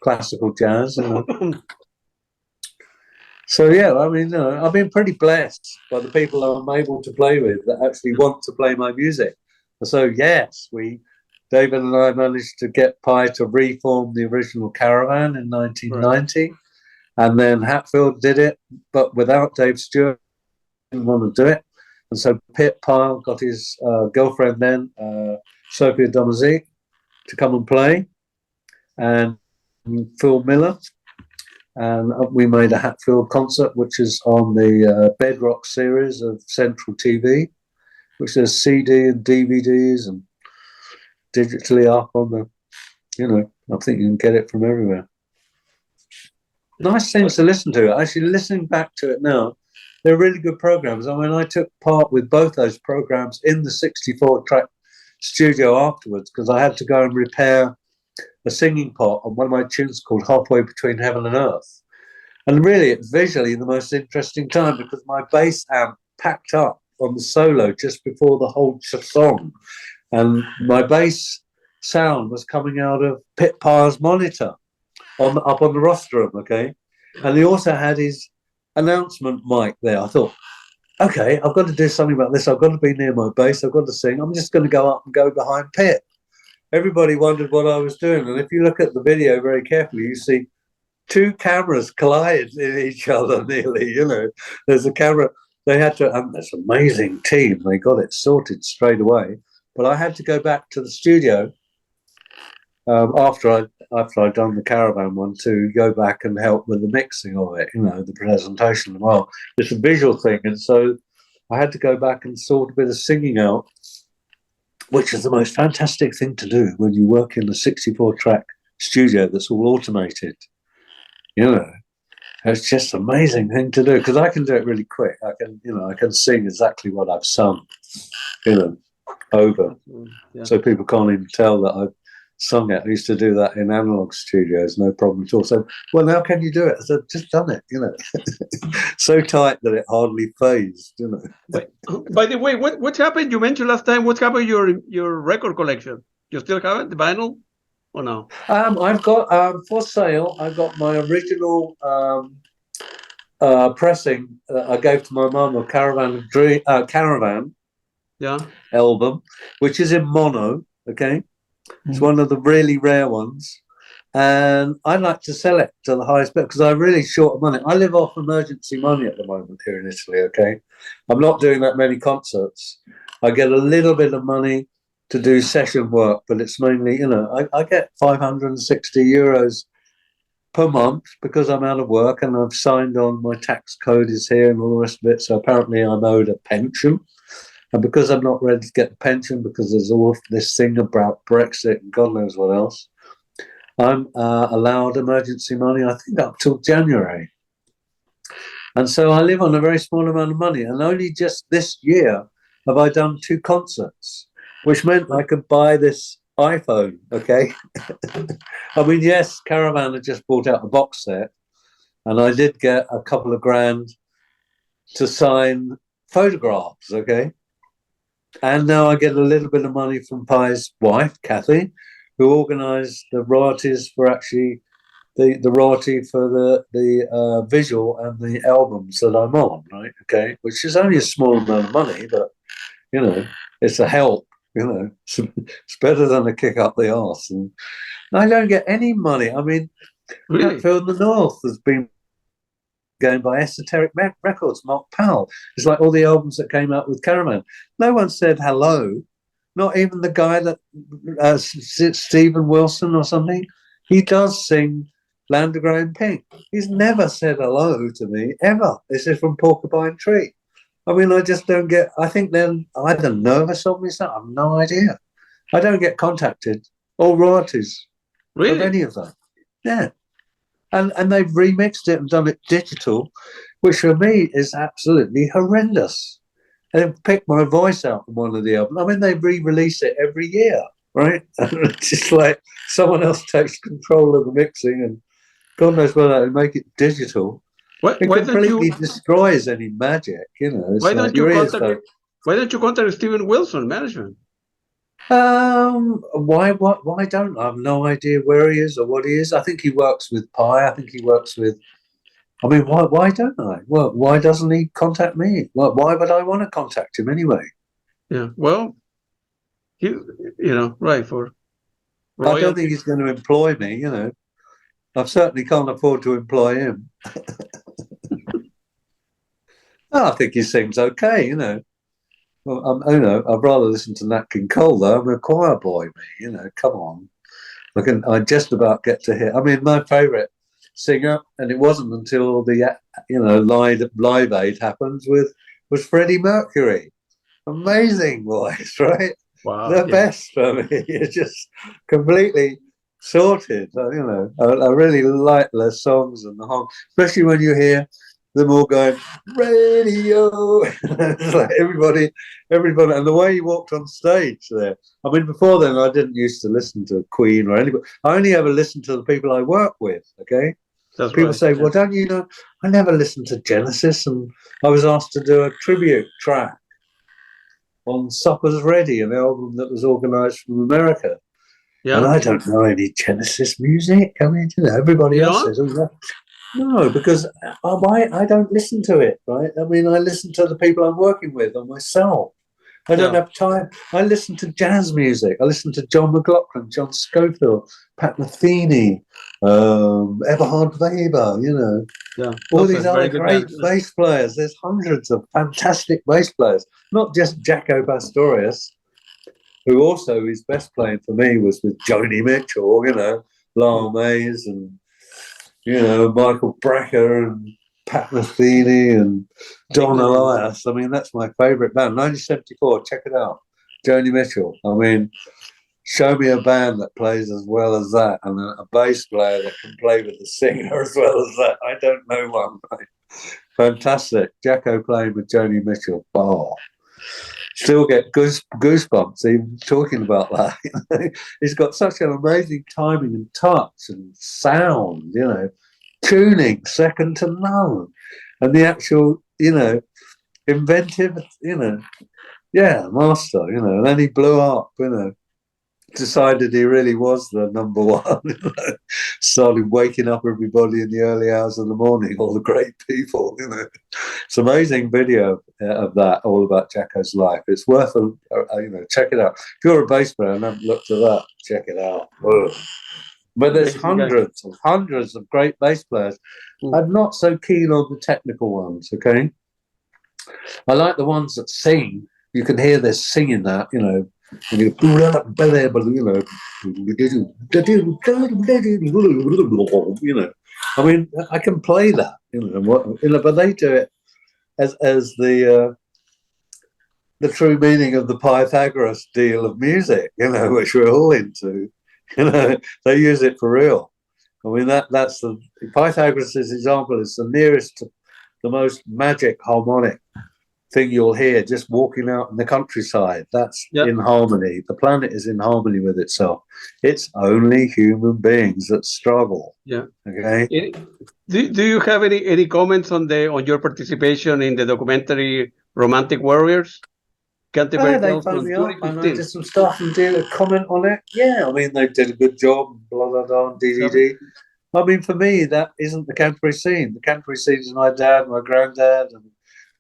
classical jazz. You know. So yeah, I mean, you know, I've been pretty blessed by the people I'm able to play with that actually want to play my music. So yes, David and I managed to get Pye to reform the original Caravan in 1990, right. And then Hatfield did it, but without Dave Stewart. Didn't want to do it, and so Pip Pyle got his girlfriend then, Sophia Domazic, to come and play, and Phil Miller. And we made a Hatfield concert, which is on the Bedrock series of Central TV, which is CD and DVDs and digitally up on the, you know, I think you can get it from everywhere. Nice things to listen to. Actually, listening back to it now, they're really good programs. I mean, I took part with both those programs in the 64-track studio afterwards, because I had to go and repair a singing part on one of my tunes called Halfway Between Heaven and Earth. And really, it's visually the most interesting time, because my bass amp packed up on the solo just before the whole song. And my bass sound was coming out of Pip Pyle's monitor up on the rostrum, okay? And he also had his announcement mic there. I thought, okay, I've got to do something about this. I've got to be near my bass. I've got to sing. I'm just going to go up and go behind Pip. Everybody wondered what I was doing. And if you look at the video very carefully, you see two cameras collide in each other nearly, you know. There's a camera. They had to, this amazing team. They got it sorted straight away. But I had to go back to the studio after I'd done the Caravan one to go back and help with the mixing of it, you know, the presentation. Well, it's a visual thing. And so I had to go back and sort a bit of singing out, which is the most fantastic thing to do when you work in a 64-track studio that's all automated. You know, it's just an amazing thing to do, because I can do it really quick. I can sing exactly what I've sung, you know, over, Yeah. so people can't even tell that I've sung it. I used to do that in analog studios, no problem at all. So, well, now can you do it? I said, just done it, you know. So tight that it hardly phased, you know. By the way, what happened? You mentioned last time. What happened to your record collection? You still have it, the vinyl, or no? I've got for sale. I've got my original pressing. I gave to my mum, a Caravan of Dreams, Caravan, album, which is in mono. Okay, it's one of the really rare ones, and I'd like to sell it to the highest bid because I'm really short of money. I live off emergency money at the moment here in Italy. Okay, I'm not doing that many concerts. I get a little bit of money to do session work, but it's mainly, you know, I get 560 euros per month because I'm out of work and I've signed on, my tax code is here and all the rest of it. So apparently I'm owed a pension. And because I'm not ready to get the pension because there's all this thing about Brexit and God knows what else, I'm allowed emergency money, I think up till January. And so I live on a very small amount of money. And only just this year have I done 2 concerts, which meant I could buy this iPhone, okay? I mean, yes, Caravan had just brought out a box set, and I did get a couple of grand to sign photographs, okay? And now I get a little bit of money from Pye's wife, Kathy, who organised the royalties for actually the royalty for the visual and the albums that I'm on, right? Okay, which is only a small amount of money, but you know, it's a help. You know, it's better than a kick up the arse. And I don't get any money. I mean, Really? Hatfield in the North has been going by Esoteric Records, Mark Powell. It's like all the albums that came out with Caravan. No one said hello. Not even the guy that Stephen Wilson or something. He does sing Land of Growing Pink. He's never said hello to me ever. This is from Porcupine Tree. I mean, I just don't get. I think they're either nervous of me. So I have no idea. I don't get contacted or royalties of any of that. Yeah. And they've remixed it and done it digital, which for me is absolutely horrendous. And they've picked my voice out from one of the albums. I mean, they re-release it every year, right? And it's just like someone else takes control of the mixing and God knows whether they make it digital. It completely destroys any magic, you know. Why don't you contact Stephen Wilson management? Why don't I have no idea where he is or what he is. I think he works with Pye. I think he works with. I mean, why don't I? Well, why doesn't he contact me? Well, why would I want to contact him anyway? Yeah, well, you know, right for. I don't think he's going to employ me. You know, I certainly can't afford to employ him. I think he seems okay. You know. Well, you know, I'd rather listen to Nat King Cole though. I'm a choir boy, me. You know, come on. I just about get to hear. I mean, my favourite singer, and it wasn't until the Live Aid happens was Freddie Mercury. Amazing voice, right? Wow, the best for me. It's just completely sorted. You know, I really like their songs and the whole, especially when you hear them all going radio. It's like everybody, and the way he walked on stage there. I mean, before then, I didn't used to listen to Queen or anybody. I only ever listened to the people I work with. Okay, people say, "Well, don't you know?" I never listened to Genesis, and I was asked to do a tribute track on Supper's Ready, an album that was organised from America. Yeah. And I don't know any Genesis music. I mean, you know, everybody else says, "Oh, yeah." No, because I don't listen to it, right? I mean, I listen to the people I'm working with or myself. I don't have time. I listen to jazz music. I listen to John McLaughlin, John Scofield, Pat Metheny, Eberhard Weber, you know. Yeah, all these other great bass players. There's hundreds of fantastic bass players, not just Jaco Pastorius, who also his best playing for me was with Joni Mitchell, you know, Lyle Mays and you know, Michael Brecker and Pat Metheny and Don Elias. I mean, that's my favourite band. 1974, check it out. Joni Mitchell. I mean, show me a band that plays as well as that and a bass player that can play with the singer as well as that. I don't know one. Right? Fantastic. Jacko playing with Joni Mitchell. Oh. Still get goosebumps even talking about that. He's got such an amazing timing and touch and sound, tuning second to none, and the actual, inventive, master, and then he blew up, decided he really was the number one. Started waking up everybody in the early hours of the morning, all the great people. It's an amazing video of that, all about Jacko's life. It's worth check it out. If you're a bass player and haven't looked at that, check it out. Ugh. But there's hundreds of great bass players. I'm not so keen on the technical ones. Okay, I like the ones that sing. You can hear they're singing that, and I mean, I can play that, but they do it as the true meaning of the Pythagoras deal of music, which we're all into. They use it for real. I mean, that's the Pythagoras' example is the nearest to the most magic harmonic thing you'll hear just walking out in the countryside. That's in harmony. The planet is in harmony with itself. It's only human beings that struggle. Yeah. Okay. Do you have any comments on your participation in the documentary Romantic Warriors? Canterbury. They phoned me up and I did some stuff and did a comment on it. Yeah, I mean they did a good job. Blah blah blah. DDD. I mean, for me, that isn't the Canterbury scene. The Canterbury scene is my dad, my granddad,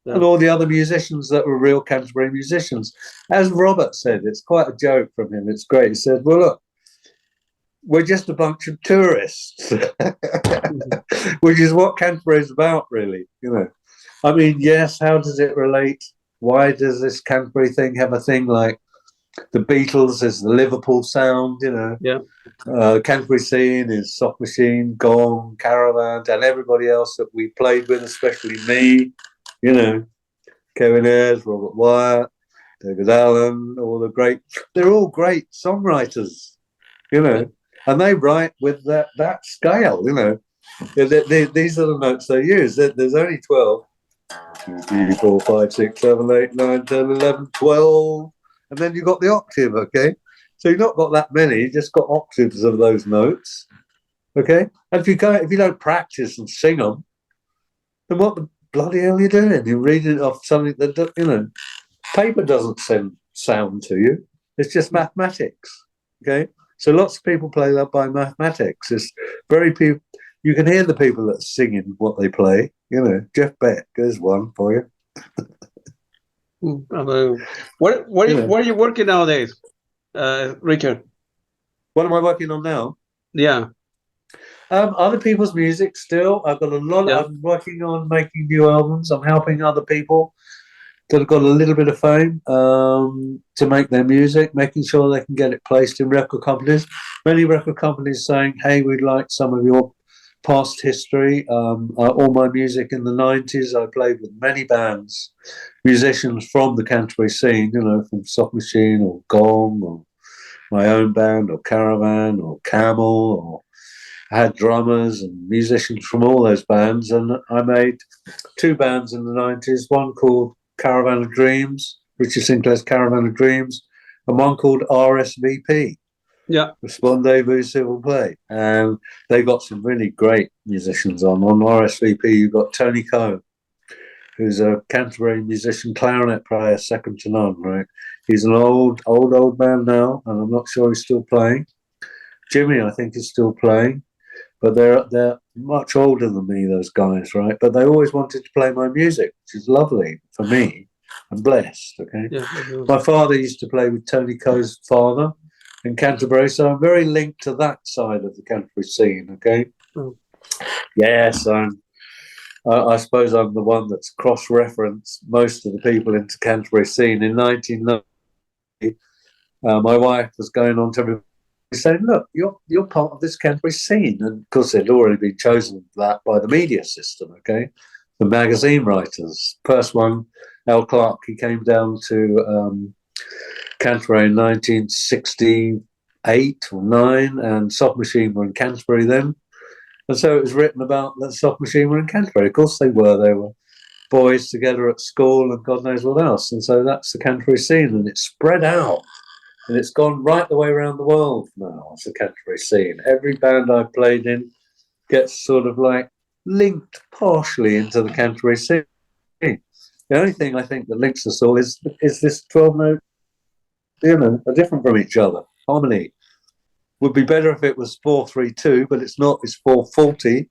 and all the other musicians that were real Canterbury musicians. As Robert said, it's quite a joke from him. It's great. He said, well, look, we're just a bunch of tourists, which is what Canterbury is about, really. I mean, yes, how does it relate? Why does this Canterbury thing have a thing like the Beatles is the Liverpool sound, Canterbury scene is Soft Machine, Gong, Caravan, and everybody else that we played with, especially me. Kevin Ayres, Robert Wyatt, David Allen, they're all great songwriters, and they write with that scale, These are the notes they use. There's only 12. 2, 3, 4, 5, 6, 7, 8, 9, 10, 11, 12. And then you've got the octave, okay? So you've not got that many, you just got octaves of those notes, okay? And if you don't practice and sing them, then what the bloody hell are you doing? You're reading off something that, paper doesn't send sound to you. It's just mathematics, okay? So lots of people play that by mathematics. It's you can hear the people that are singing what they play. Jeff Beck, there's one for you. What are you working nowadays, Richard? What am I working on now? Yeah. Other people's music still. I've got a lot. I'm working on making new albums. I'm helping other people that have got a little bit of fame to make their music, making sure they can get it placed in record companies. Many record companies saying, hey, we'd like some of your past history. All my music in the 90s, I played with many bands, musicians from the Canterbury scene, from Soft Machine or Gong or my own band or Caravan or Camel, or I had drummers and musicians from all those bands. And I made 2 bands in the 90s, one called Caravan of Dreams, Richard Sinclair's Caravan of Dreams, and one called RSVP. Yeah, Rendezvous Civil Play, and they got some really great musicians on RSVP. You've got Tony Coe, who's a Canterbury musician, clarinet player, second to none. Right, he's an old man now, and I'm not sure he's still playing. Jimmy, I think, is still playing, but they're much older than me, those guys, right? But they always wanted to play my music, which is lovely for me. I'm blessed. Okay, my father used to play with Tony Coe's father in Canterbury, so I'm very linked to that side of the Canterbury scene, okay? Yes, I suppose I'm the one that's cross-referenced most of the people into Canterbury scene. In 1990, my wife was going on to saying, look, you're part of this Canterbury scene. And of course, they'd already been chosen that by the media system, okay? The magazine writers. First one, Al Clark, he came down to Canterbury in 1968 or 9, and Soft Machine were in Canterbury then. And so it was written about that Soft Machine were in Canterbury. Of course they were. boys together at school and God knows what else. And so that's the Canterbury scene, and it's spread out. And it's gone right the way around the world now, it's a Canterbury scene. Every band I've played in gets sort of like linked partially into the Canterbury scene. The only thing I think that links us all is this 12-note, are different from each other. Harmony would be better if it was 4/3/2, but it's not, it's 4/40,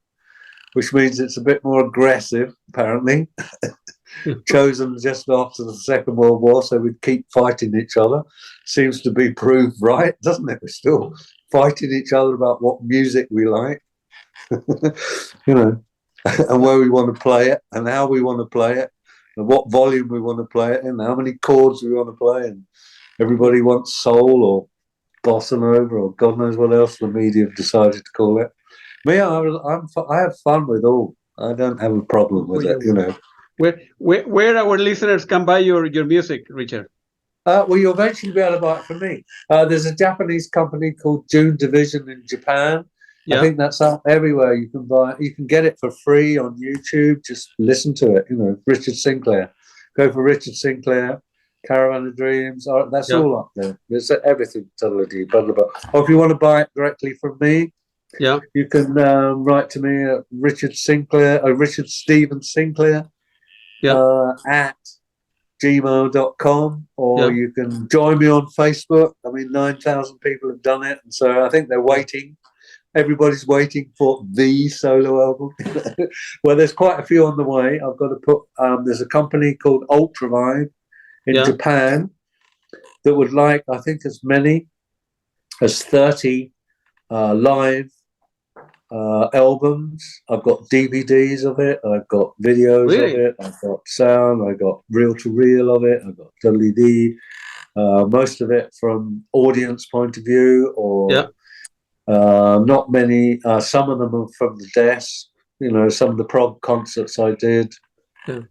which means it's a bit more aggressive, apparently. Chosen just after the Second World War, so we'd keep fighting each other. Seems to be proved right, doesn't it? We're still fighting each other about what music we like, and where we want to play it, and how we want to play it, and what volume we want to play it in, how many chords we want to play, and everybody wants soul or bossa nova or God knows what else the media have decided to call it. Me, I have fun with all. I don't have a problem with it, Where our listeners can buy your music, Richard? Well, you'll eventually be able to buy it from me. There's a Japanese company called June Division in Japan. Yeah. I think that's out everywhere. You can buy it. You can get it for free on YouTube. Just listen to it. Richard Sinclair. Go for Richard Sinclair, Caravan of Dreams. That's all up there. There's everything. Totally. Blah, blah, blah. Or if you want to buy it directly from me, you can write to me at Richard Sinclair or Richard Stephen Sinclair. At gmail.com, or you can join me on Facebook. I mean, 9,000 people have done it, and so I think they're waiting. Everybody's waiting for the solo album. Well, there's quite a few on the way. I've got to put, there's a company called Ultravibe in Japan that would like, I think, as many as 30 live albums. I've got DVDs of it, I've got videos of it, I've got sound, I've got reel-to-reel of it, I've got LED, most of it from audience point of view, or not many, some of them are from the desk, some of the prog concerts I did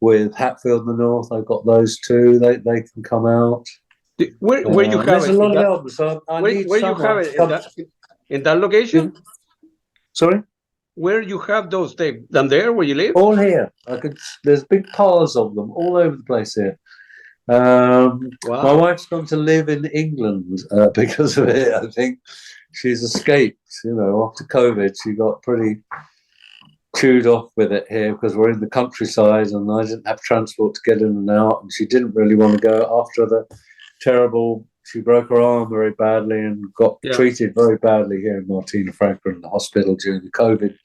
with Hatfield in the North, I've got those too, they can come out. Where you have there's it? a lot of albums, so I need where you have it? In that location? Sorry? Where you have those tapes? Down there where you live? All here. There's big piles of them all over the place here. My wife's gone to live in England because of it. I think she's escaped. After COVID, she got pretty chewed off with it here because we're in the countryside and I didn't have transport to get in and out, and she didn't really want to go after the terrible. She broke her arm very badly and got treated very badly here in Martina Franca in the hospital during the COVID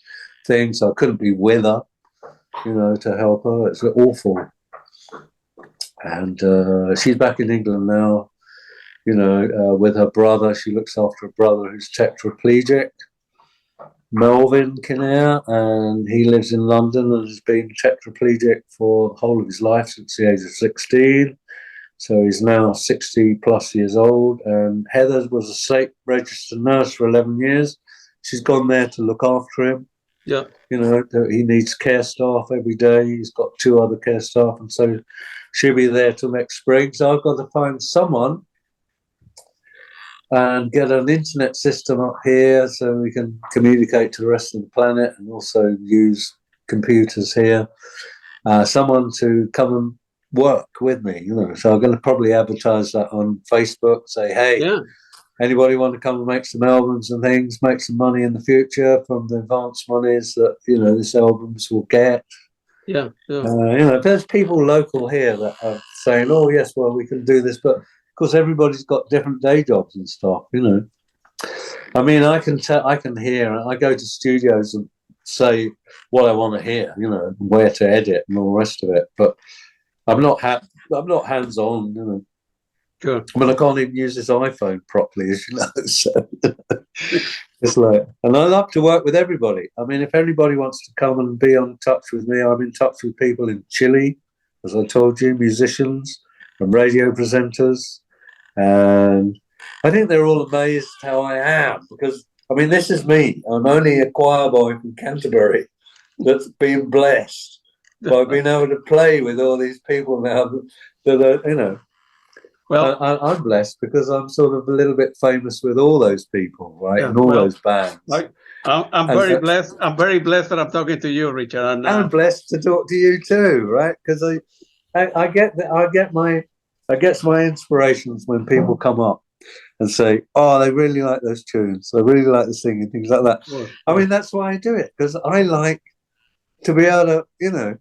thing. So I couldn't be with her, to help her. It's awful. And she's back in England now, with her brother. She looks after her brother who's tetraplegic, Melvin Kinnear, and he lives in London and has been tetraplegic for the whole of his life since the age of 16. So he's now 60 plus years old, and Heather was a state registered nurse for 11 years. She's gone there to look after him. Yeah. He needs care staff every day. He's got 2 other care staff, and so she'll be there till next spring. So I've got to find someone and get an internet system up here so we can communicate to the rest of the planet and also use computers here. Someone to come and work with me, so I'm going to probably advertise that on Facebook, say, hey, anybody want to come and make some albums and things, make some money in the future from the advance monies that this albums will get. There's people local here that are saying, oh yes, well, we can do this, but of course everybody's got different day jobs and stuff. I mean, I can hear, I go to studios and say what I want to hear, where to edit and all the rest of it, but I'm not hands-on, Sure. I mean, I can't even use this iPhone properly, as you know. So it's like, and I love to work with everybody. I mean, if anybody wants to come and be on touch with me, I'm in touch with people in Chile, as I told you, musicians and radio presenters, and I think they're all amazed how I am because, I mean, this is me. I'm only a choir boy from Canterbury that's been blessed. But I've been able to play with all these people now that are, well, I'm blessed because I'm sort of a little bit famous with all those people, right? And all those bands. I'm very blessed. I'm very blessed that I'm talking to you, Richard. And, I'm blessed to talk to you too, right? Because I get my inspirations when people come up and say, "Oh, they really like those tunes. They really like the singing, things like that." I mean, that's why I do it, because I like to be able to, you know.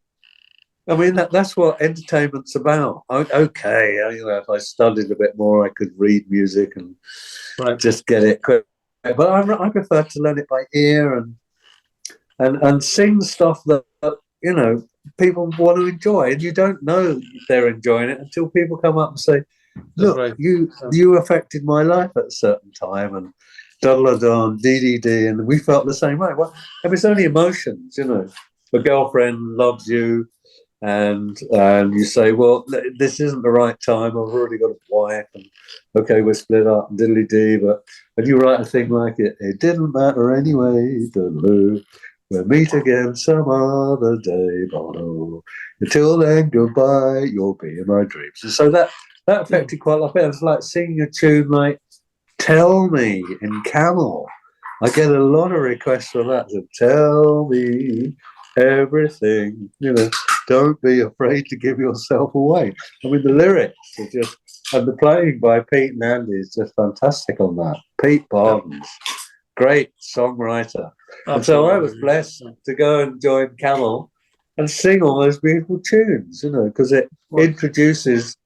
I mean, that's what entertainment's about. Okay, you know, if I studied a bit more, I could read music and just get it quick. But I prefer to learn it by ear and sing stuff that, you know, people want to enjoy. And you don't know they're enjoying it until people come up and say, "Look, you affected my life at a certain time," and da-da-da, dee-dee-dee, and we felt the same way. Well, I mean, it's only emotions, you know. A girlfriend loves you, and you say, "Well, this isn't the right time. I've already got a wife, and okay, we're split up, and diddly-dee." And you write a thing like it didn't matter anyway. Diddle-oo. We'll meet again some other day, Bono. Until then, goodbye. You'll be in my dreams. And so that affected quite a lot. It was like singing a tune like "Tell Me" in Camel. I get a lot of requests for that. So, tell me everything, you know. Don't be afraid to give yourself away. I mean, the lyrics are just, and the playing by Pete and Andy is just fantastic on that. Pete Barnes, great songwriter. Absolutely. And so I was blessed to go and join Camel and sing all those beautiful tunes, you know, because it introduces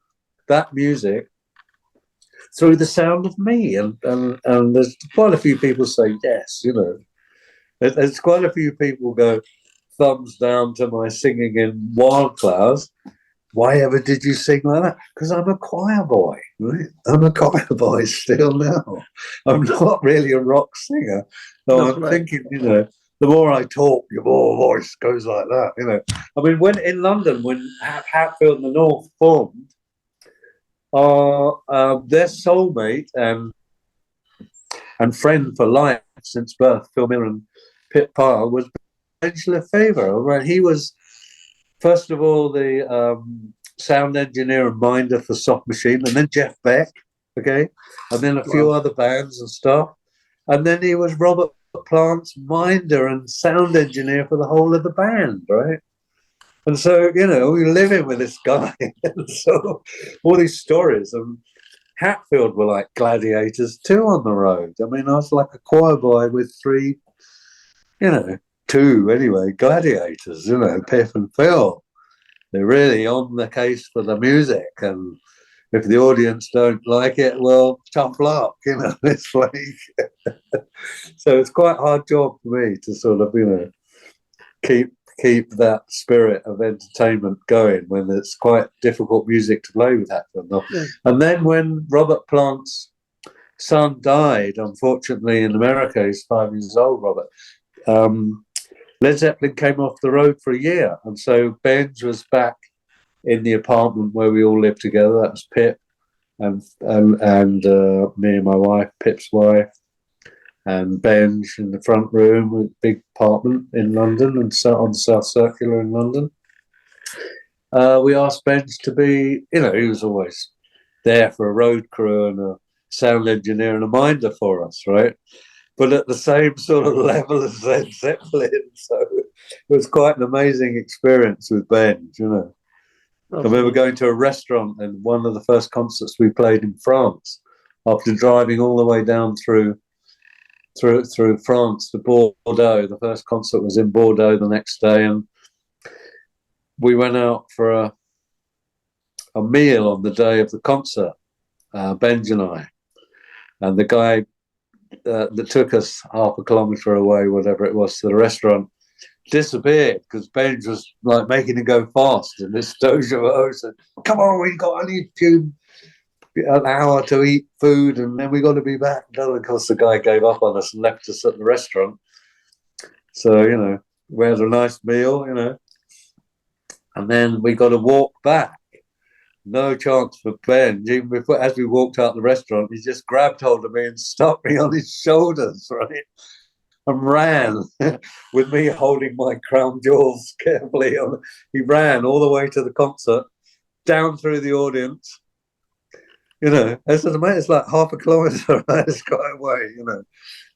that music through the sound of me. And there's quite a few people say yes, you know. There's quite a few people go, thumbs down to my singing in Wilde Flowers. Why ever did you sing like that? Because I'm a choir boy, right? I'm a choir boy still now. I'm not really a rock singer. So I'm thinking, you know, the more I talk, the more voice goes like that, you know. I mean, when in London, when Hatfield and the North formed, their soulmate and friend for life since birth, Phil Miller and Pip Pye, was Angela Favor, right? He was, first of all, the sound engineer and minder for Soft Machine, and then Jeff Beck, okay, and then a few other bands and stuff, and then he was Robert Plant's minder and sound engineer for the whole of the band, right? And so, you know, we live in with this guy, and so all these stories. And Hatfield were like gladiators too on the road. I mean, I was like a choir boy with three, you know, two anyway, gladiators, you know, Piff and Phil. They're really on the case for the music, and if the audience don't like it, well, tough luck, you know. It's like so it's quite a hard job for me to sort of, you know, keep that spirit of entertainment going when it's quite difficult music to play with Hatfield. Yeah. And then when Robert Plant's son died, unfortunately, in America, he's 5 years old, Robert, Led Zeppelin came off the road for a year, and so Benj was back in the apartment where we all lived together. That was Pip and me and my wife, Pip's wife, and Benj in the front room, a big apartment in London, and so on South Circular in London. We asked Benj to be, you know, he was always there for a road crew and a sound engineer and a minder for us, right? But at the same sort of level as Led Zeppelin. So it was quite an amazing experience with Ben, you know. I remember going to a restaurant and one of the first concerts we played in France, after driving all the way down through France to Bordeaux. The first concert was in Bordeaux the next day, and we went out for a meal on the day of the concert, Benj and I. And the guy that took us half a kilometre away, whatever it was, to the restaurant, disappeared because Benj was like making him go fast. And this Dojo said, "Come on, we got only an hour to eat food, and then we got to be back." And of course, the guy gave up on us and left us at the restaurant. So, you know, we had a nice meal, you know, and then we got to walk back. No chance for Ben. Even before, as we walked out the restaurant, he just grabbed hold of me and stuck me on his shoulders, right? And ran with me holding my crown jewels carefully. He ran all the way to the concert, down through the audience. You know, it's like half a kilometre. It's quite a way, you know.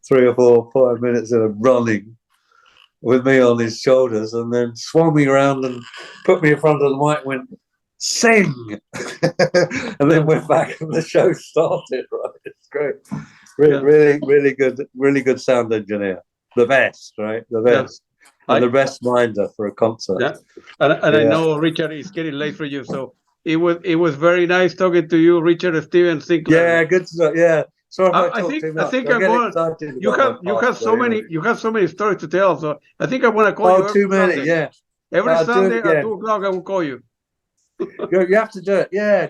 3 or 5 minutes of running with me on his shoulders, and then swung me around and put me in front of the mic and went, sing! And then went back and the show started, right? It's great. Really good sound engineer. The best, right? The best. And the best minder for a concert. Yeah. And I know, Richard, it's getting late for you, so it was very nice talking to you, Richard Steven Sinclair. Yeah, good stuff. Yeah. Sorry if I think I'm going. You have so many stories to tell, so I think I want to call you. Too many, Sunday. yeah. Every Sunday at 2 o'clock, I will call you. You have to do it, yeah.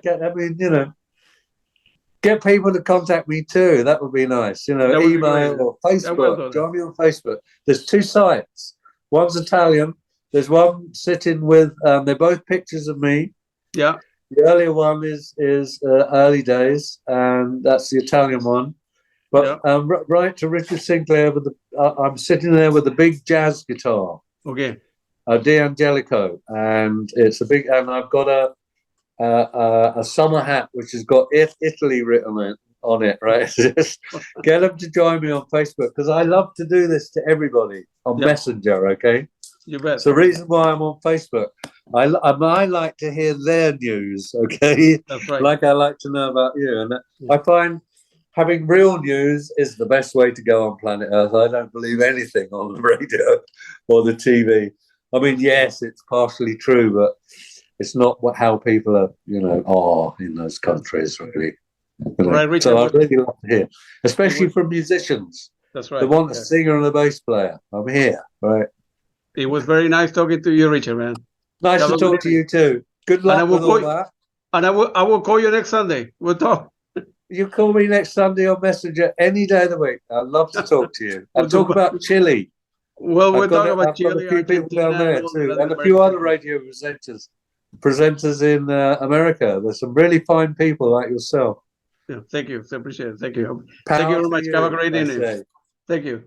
Get people to contact me too. That would be nice. Email or Facebook. Join me on Facebook. There's 2 sites. One's Italian. There's one sitting with. They're both pictures of me. Yeah. The earlier one is early days, and that's the Italian one. But right to Richard Sinclair with I'm sitting there with a big jazz guitar. Okay. A D'Angelico, and it's a big. And I've got a summer hat which has got Italy written on it. Right. Just get them to join me on Facebook, because I love to do this to everybody on Messenger. Okay. You bet. It's the reason why I'm on Facebook. I like to hear their news, okay? That's right. Like I like to know about you. And I find having real news is the best way to go on planet Earth. I don't believe anything on the radio or the TV. I mean, yes, it's partially true, but it's not how people are, are in those countries, really. Right, Richard, so I really love to hear, especially from musicians. That's right. They want a singer and a bass player. I'm here, right? It was very nice talking to you, Richard, man. Nice to talk to you too. Good luck with all that. And I will call you next Sunday. We'll talk. You call me next Sunday on Messenger any day of the week. I'd love to talk to you. I'll talk about Chile. Well, we'll talk about Chile. I've got a few people down there too, and a few other radio presenters in America. There's some really fine people like yourself. Yeah, thank you. I appreciate it. Thank you. Thank you very much. Have a great evening. Thank you.